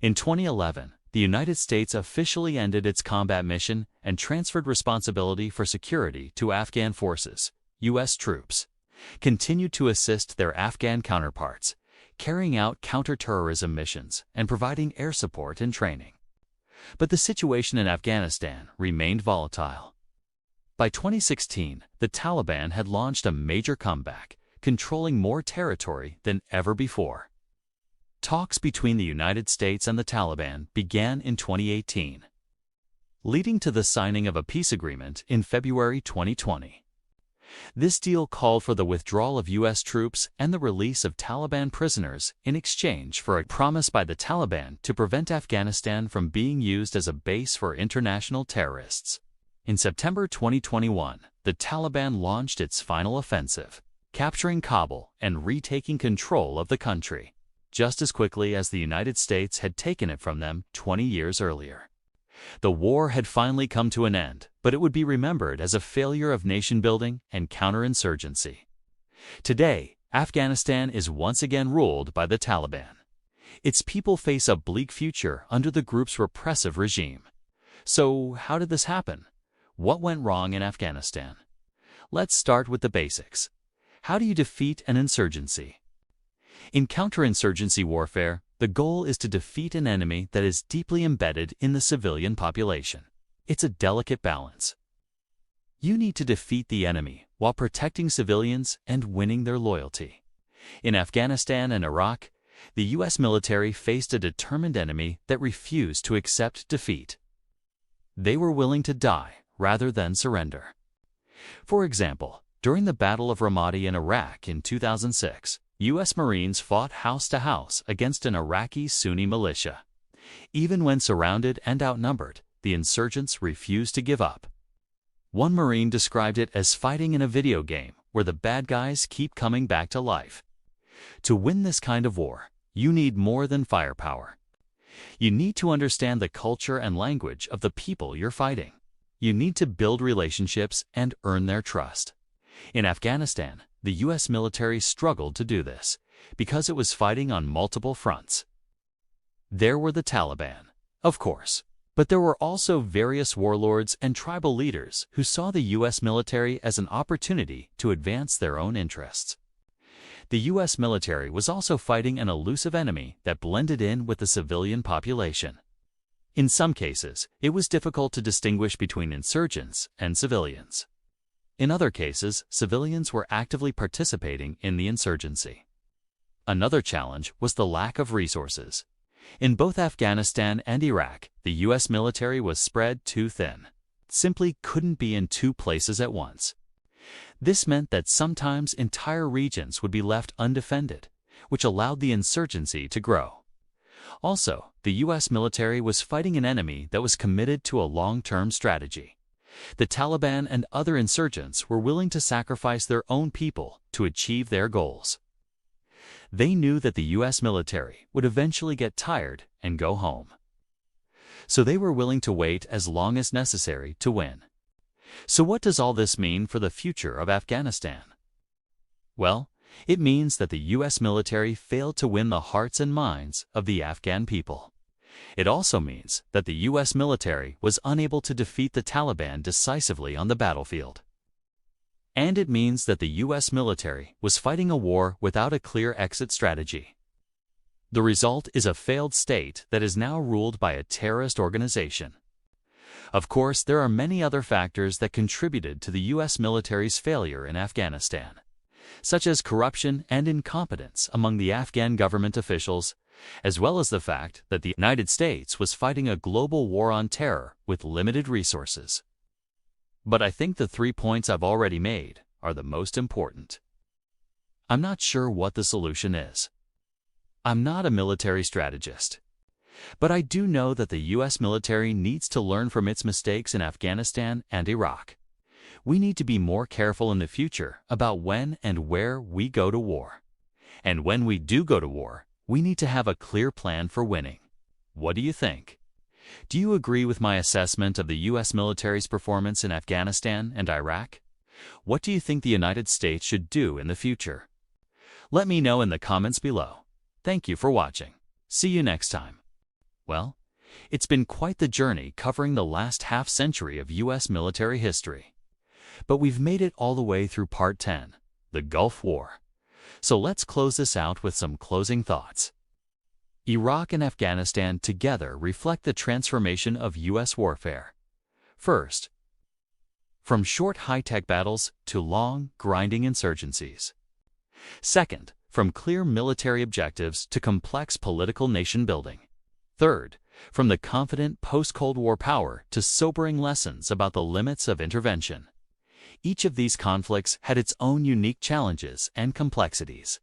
In 2011, the United States officially ended its combat mission and transferred responsibility for security to Afghan forces. U.S. troops continued to assist their Afghan counterparts, carrying out counterterrorism missions and providing air support and training. But the situation in Afghanistan remained volatile. By 2016, the Taliban had launched a major comeback, controlling more territory than ever before. Talks between the United States and the Taliban began in 2018, leading to the signing of a peace agreement in February 2020. This deal called for the withdrawal of U.S. troops and the release of Taliban prisoners in exchange for a promise by the Taliban to prevent Afghanistan from being used as a base for international terrorists. In September 2021, the Taliban launched its final offensive, capturing Kabul and retaking control of the country, just as quickly as the United States had taken it from them 20 years earlier. The war had finally come to an end, but it would be remembered as a failure of nation-building and counterinsurgency. Today, Afghanistan is once again ruled by the Taliban. Its people face a bleak future under the group's repressive regime. So, how did this happen? What went wrong in Afghanistan? Let's start with the basics. How do you defeat an insurgency? In counterinsurgency warfare, the goal is to defeat an enemy that is deeply embedded in the civilian population. It's a delicate balance. You need to defeat the enemy while protecting civilians and winning their loyalty. In Afghanistan and Iraq, the U.S. military faced a determined enemy that refused to accept defeat. They were willing to die rather than surrender. For example, during the Battle of Ramadi in Iraq in 2006, U.S. Marines fought house to house against an Iraqi Sunni militia. Even when surrounded and outnumbered, the insurgents refused to give up. One Marine described it as fighting in a video game where the bad guys keep coming back to life. To win this kind of war, you need more than firepower. You need to understand the culture and language of the people you're fighting. You need to build relationships and earn their trust. In Afghanistan, the U.S. military struggled to do this because it was fighting on multiple fronts. There were the Taliban, of course, but there were also various warlords and tribal leaders who saw the U.S. military as an opportunity to advance their own interests. The U.S. military was also fighting an elusive enemy that blended in with the civilian population. In some cases, it was difficult to distinguish between insurgents and civilians. In other cases, civilians were actively participating in the insurgency. Another challenge was the lack of resources. In both Afghanistan and Iraq, the U.S. military was spread too thin. It simply couldn't be in two places at once. This meant that sometimes entire regions would be left undefended, which allowed the insurgency to grow. Also, the U.S. military was fighting an enemy that was committed to a long-term strategy. The Taliban and other insurgents were willing to sacrifice their own people to achieve their goals. They knew that the U.S. military would eventually get tired and go home. So they were willing to wait as long as necessary to win. So what does all this mean for the future of Afghanistan? Well, it means that the U.S. military failed to win the hearts and minds of the Afghan people. It also means that the U.S. military was unable to defeat the Taliban decisively on the battlefield. And it means that the U.S. military was fighting a war without a clear exit strategy. The result is a failed state that is now ruled by a terrorist organization. Of course, there are many other factors that contributed to the U.S. military's failure in Afghanistan, such as corruption and incompetence among the Afghan government officials, as well as the fact that the United States was fighting a global war on terror with limited resources. But I think the 3 points I've already made are the most important. I'm not sure what the solution is. I'm not a military strategist. But I do know that the U.S. military needs to learn from its mistakes in Afghanistan and Iraq. We need to be more careful in the future about when and where we go to war. And when we do go to war, we need to have a clear plan for winning. What do you think? Do you agree with my assessment of the U.S. military's performance in Afghanistan and Iraq? What do you think the United States should do in the future? Let me know in the comments below. Thank you for watching. See you next time. Well, it's been quite the journey covering the last half-century of U.S. military history. But we've made it all the way through Part 10, the Gulf War. So let's close this out with some closing thoughts. Iraq and Afghanistan together reflect the transformation of U.S. warfare. First, from short high-tech battles to long, grinding insurgencies. Second, from clear military objectives to complex political nation-building. Third, from the confident post-Cold War power to sobering lessons about the limits of intervention. Each of these conflicts had its own unique challenges and complexities.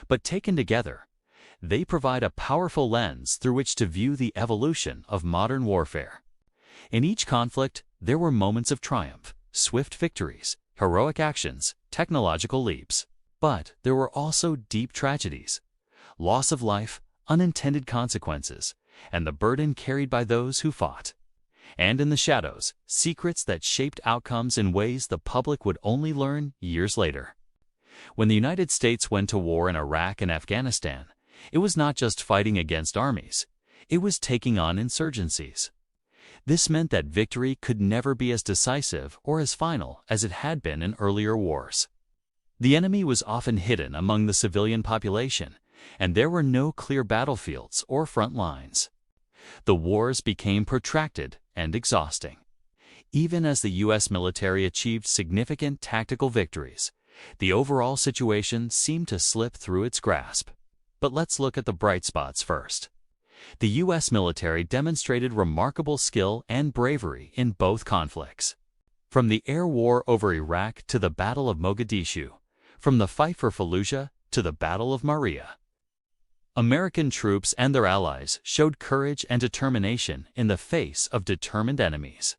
But taken together, they provide a powerful lens through which to view the evolution of modern warfare. In each conflict, there were moments of triumph, swift victories, heroic actions, technological leaps. But there were also deep tragedies, loss of life, unintended consequences, and the burden carried by those who fought. And in the shadows, secrets that shaped outcomes in ways the public would only learn years later. When the United States went to war in Iraq and Afghanistan, it was not just fighting against armies, it was taking on insurgencies. This meant that victory could never be as decisive or as final as it had been in earlier wars. The enemy was often hidden among the civilian population, and there were no clear battlefields or front lines. The wars became protracted and exhausting. Even as the U.S. military achieved significant tactical victories, the overall situation seemed to slip through its grasp. But let's look at the bright spots first. The U.S. military demonstrated remarkable skill and bravery in both conflicts. From the air war over Iraq to the Battle of Mogadishu, from the fight for Fallujah to the Battle of Maria, American troops and their allies showed courage and determination in the face of determined enemies.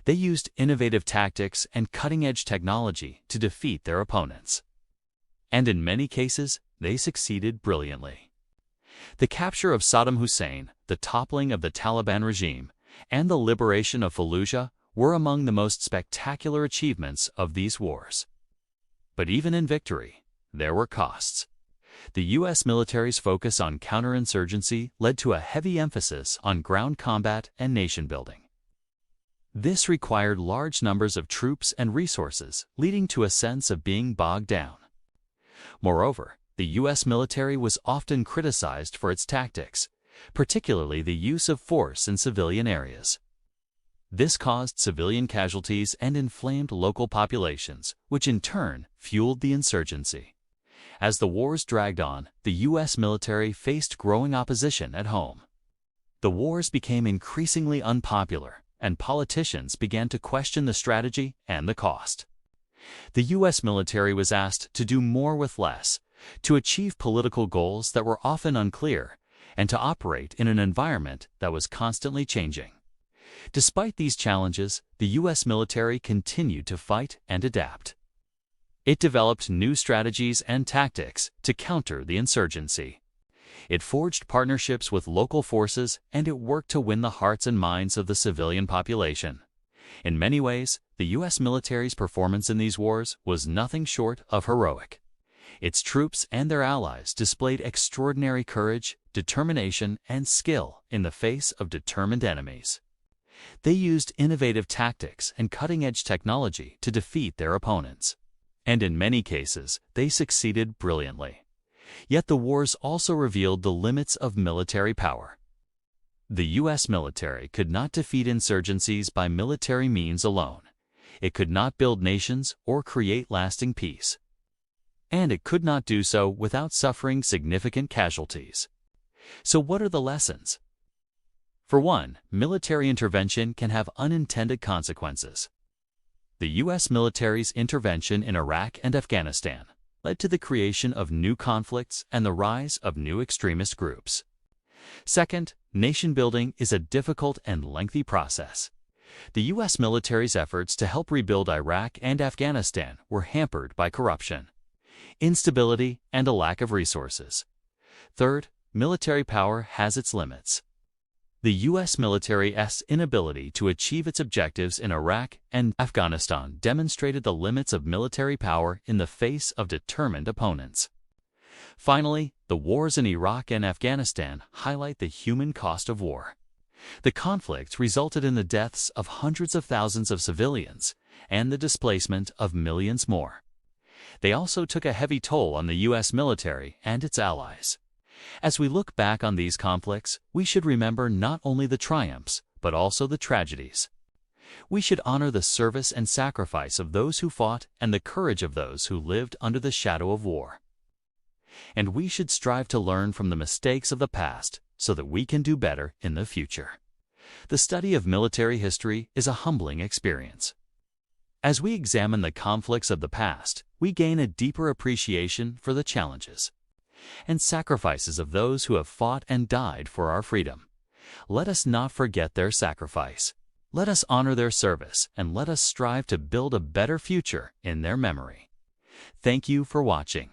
They used innovative tactics and cutting-edge technology to defeat their opponents. And in many cases, they succeeded brilliantly. The capture of Saddam Hussein, the toppling of the Taliban regime, and the liberation of Fallujah were among the most spectacular achievements of these wars. But even in victory, there were costs. The U.S. military's focus on counterinsurgency led to a heavy emphasis on ground combat and nation-building. This required large numbers of troops and resources, leading to a sense of being bogged down. Moreover, the U.S. military was often criticized for its tactics, particularly the use of force in civilian areas. This caused civilian casualties and inflamed local populations, which in turn fueled the insurgency. As the wars dragged on, the U.S. military faced growing opposition at home. The wars became increasingly unpopular, and politicians began to question the strategy and the cost. The U.S. military was asked to do more with less, to achieve political goals that were often unclear, and to operate in an environment that was constantly changing. Despite these challenges, the U.S. military continued to fight and adapt. It developed new strategies and tactics to counter the insurgency. It forged partnerships with local forces, and it worked to win the hearts and minds of the civilian population. In many ways, the U.S. military's performance in these wars was nothing short of heroic. Its troops and their allies displayed extraordinary courage, determination, and skill in the face of determined enemies. They used innovative tactics and cutting-edge technology to defeat their opponents. And in many cases, they succeeded brilliantly. Yet the wars also revealed the limits of military power. The U.S. military could not defeat insurgencies by military means alone. It could not build nations or create lasting peace. And it could not do so without suffering significant casualties. So what are the lessons? For one, military intervention can have unintended consequences. The U.S. military's intervention in Iraq and Afghanistan led to the creation of new conflicts and the rise of new extremist groups. Second, nation-building is a difficult and lengthy process. The U.S. military's efforts to help rebuild Iraq and Afghanistan were hampered by corruption, instability, and a lack of resources. Third, military power has its limits. The U.S. military's inability to achieve its objectives in Iraq and Afghanistan demonstrated the limits of military power in the face of determined opponents. Finally, the wars in Iraq and Afghanistan highlight the human cost of war. The conflicts resulted in the deaths of hundreds of thousands of civilians and the displacement of millions more. They also took a heavy toll on the U.S. military and its allies. As we look back on these conflicts, we should remember not only the triumphs, but also the tragedies. We should honor the service and sacrifice of those who fought and the courage of those who lived under the shadow of war. And we should strive to learn from the mistakes of the past so that we can do better in the future. The study of military history is a humbling experience. As we examine the conflicts of the past, we gain a deeper appreciation for the challenges and sacrifices of those who have fought and died for our freedom. Let us not forget their sacrifice. Let us honor their service, and let us strive to build a better future in their memory. Thank you for watching.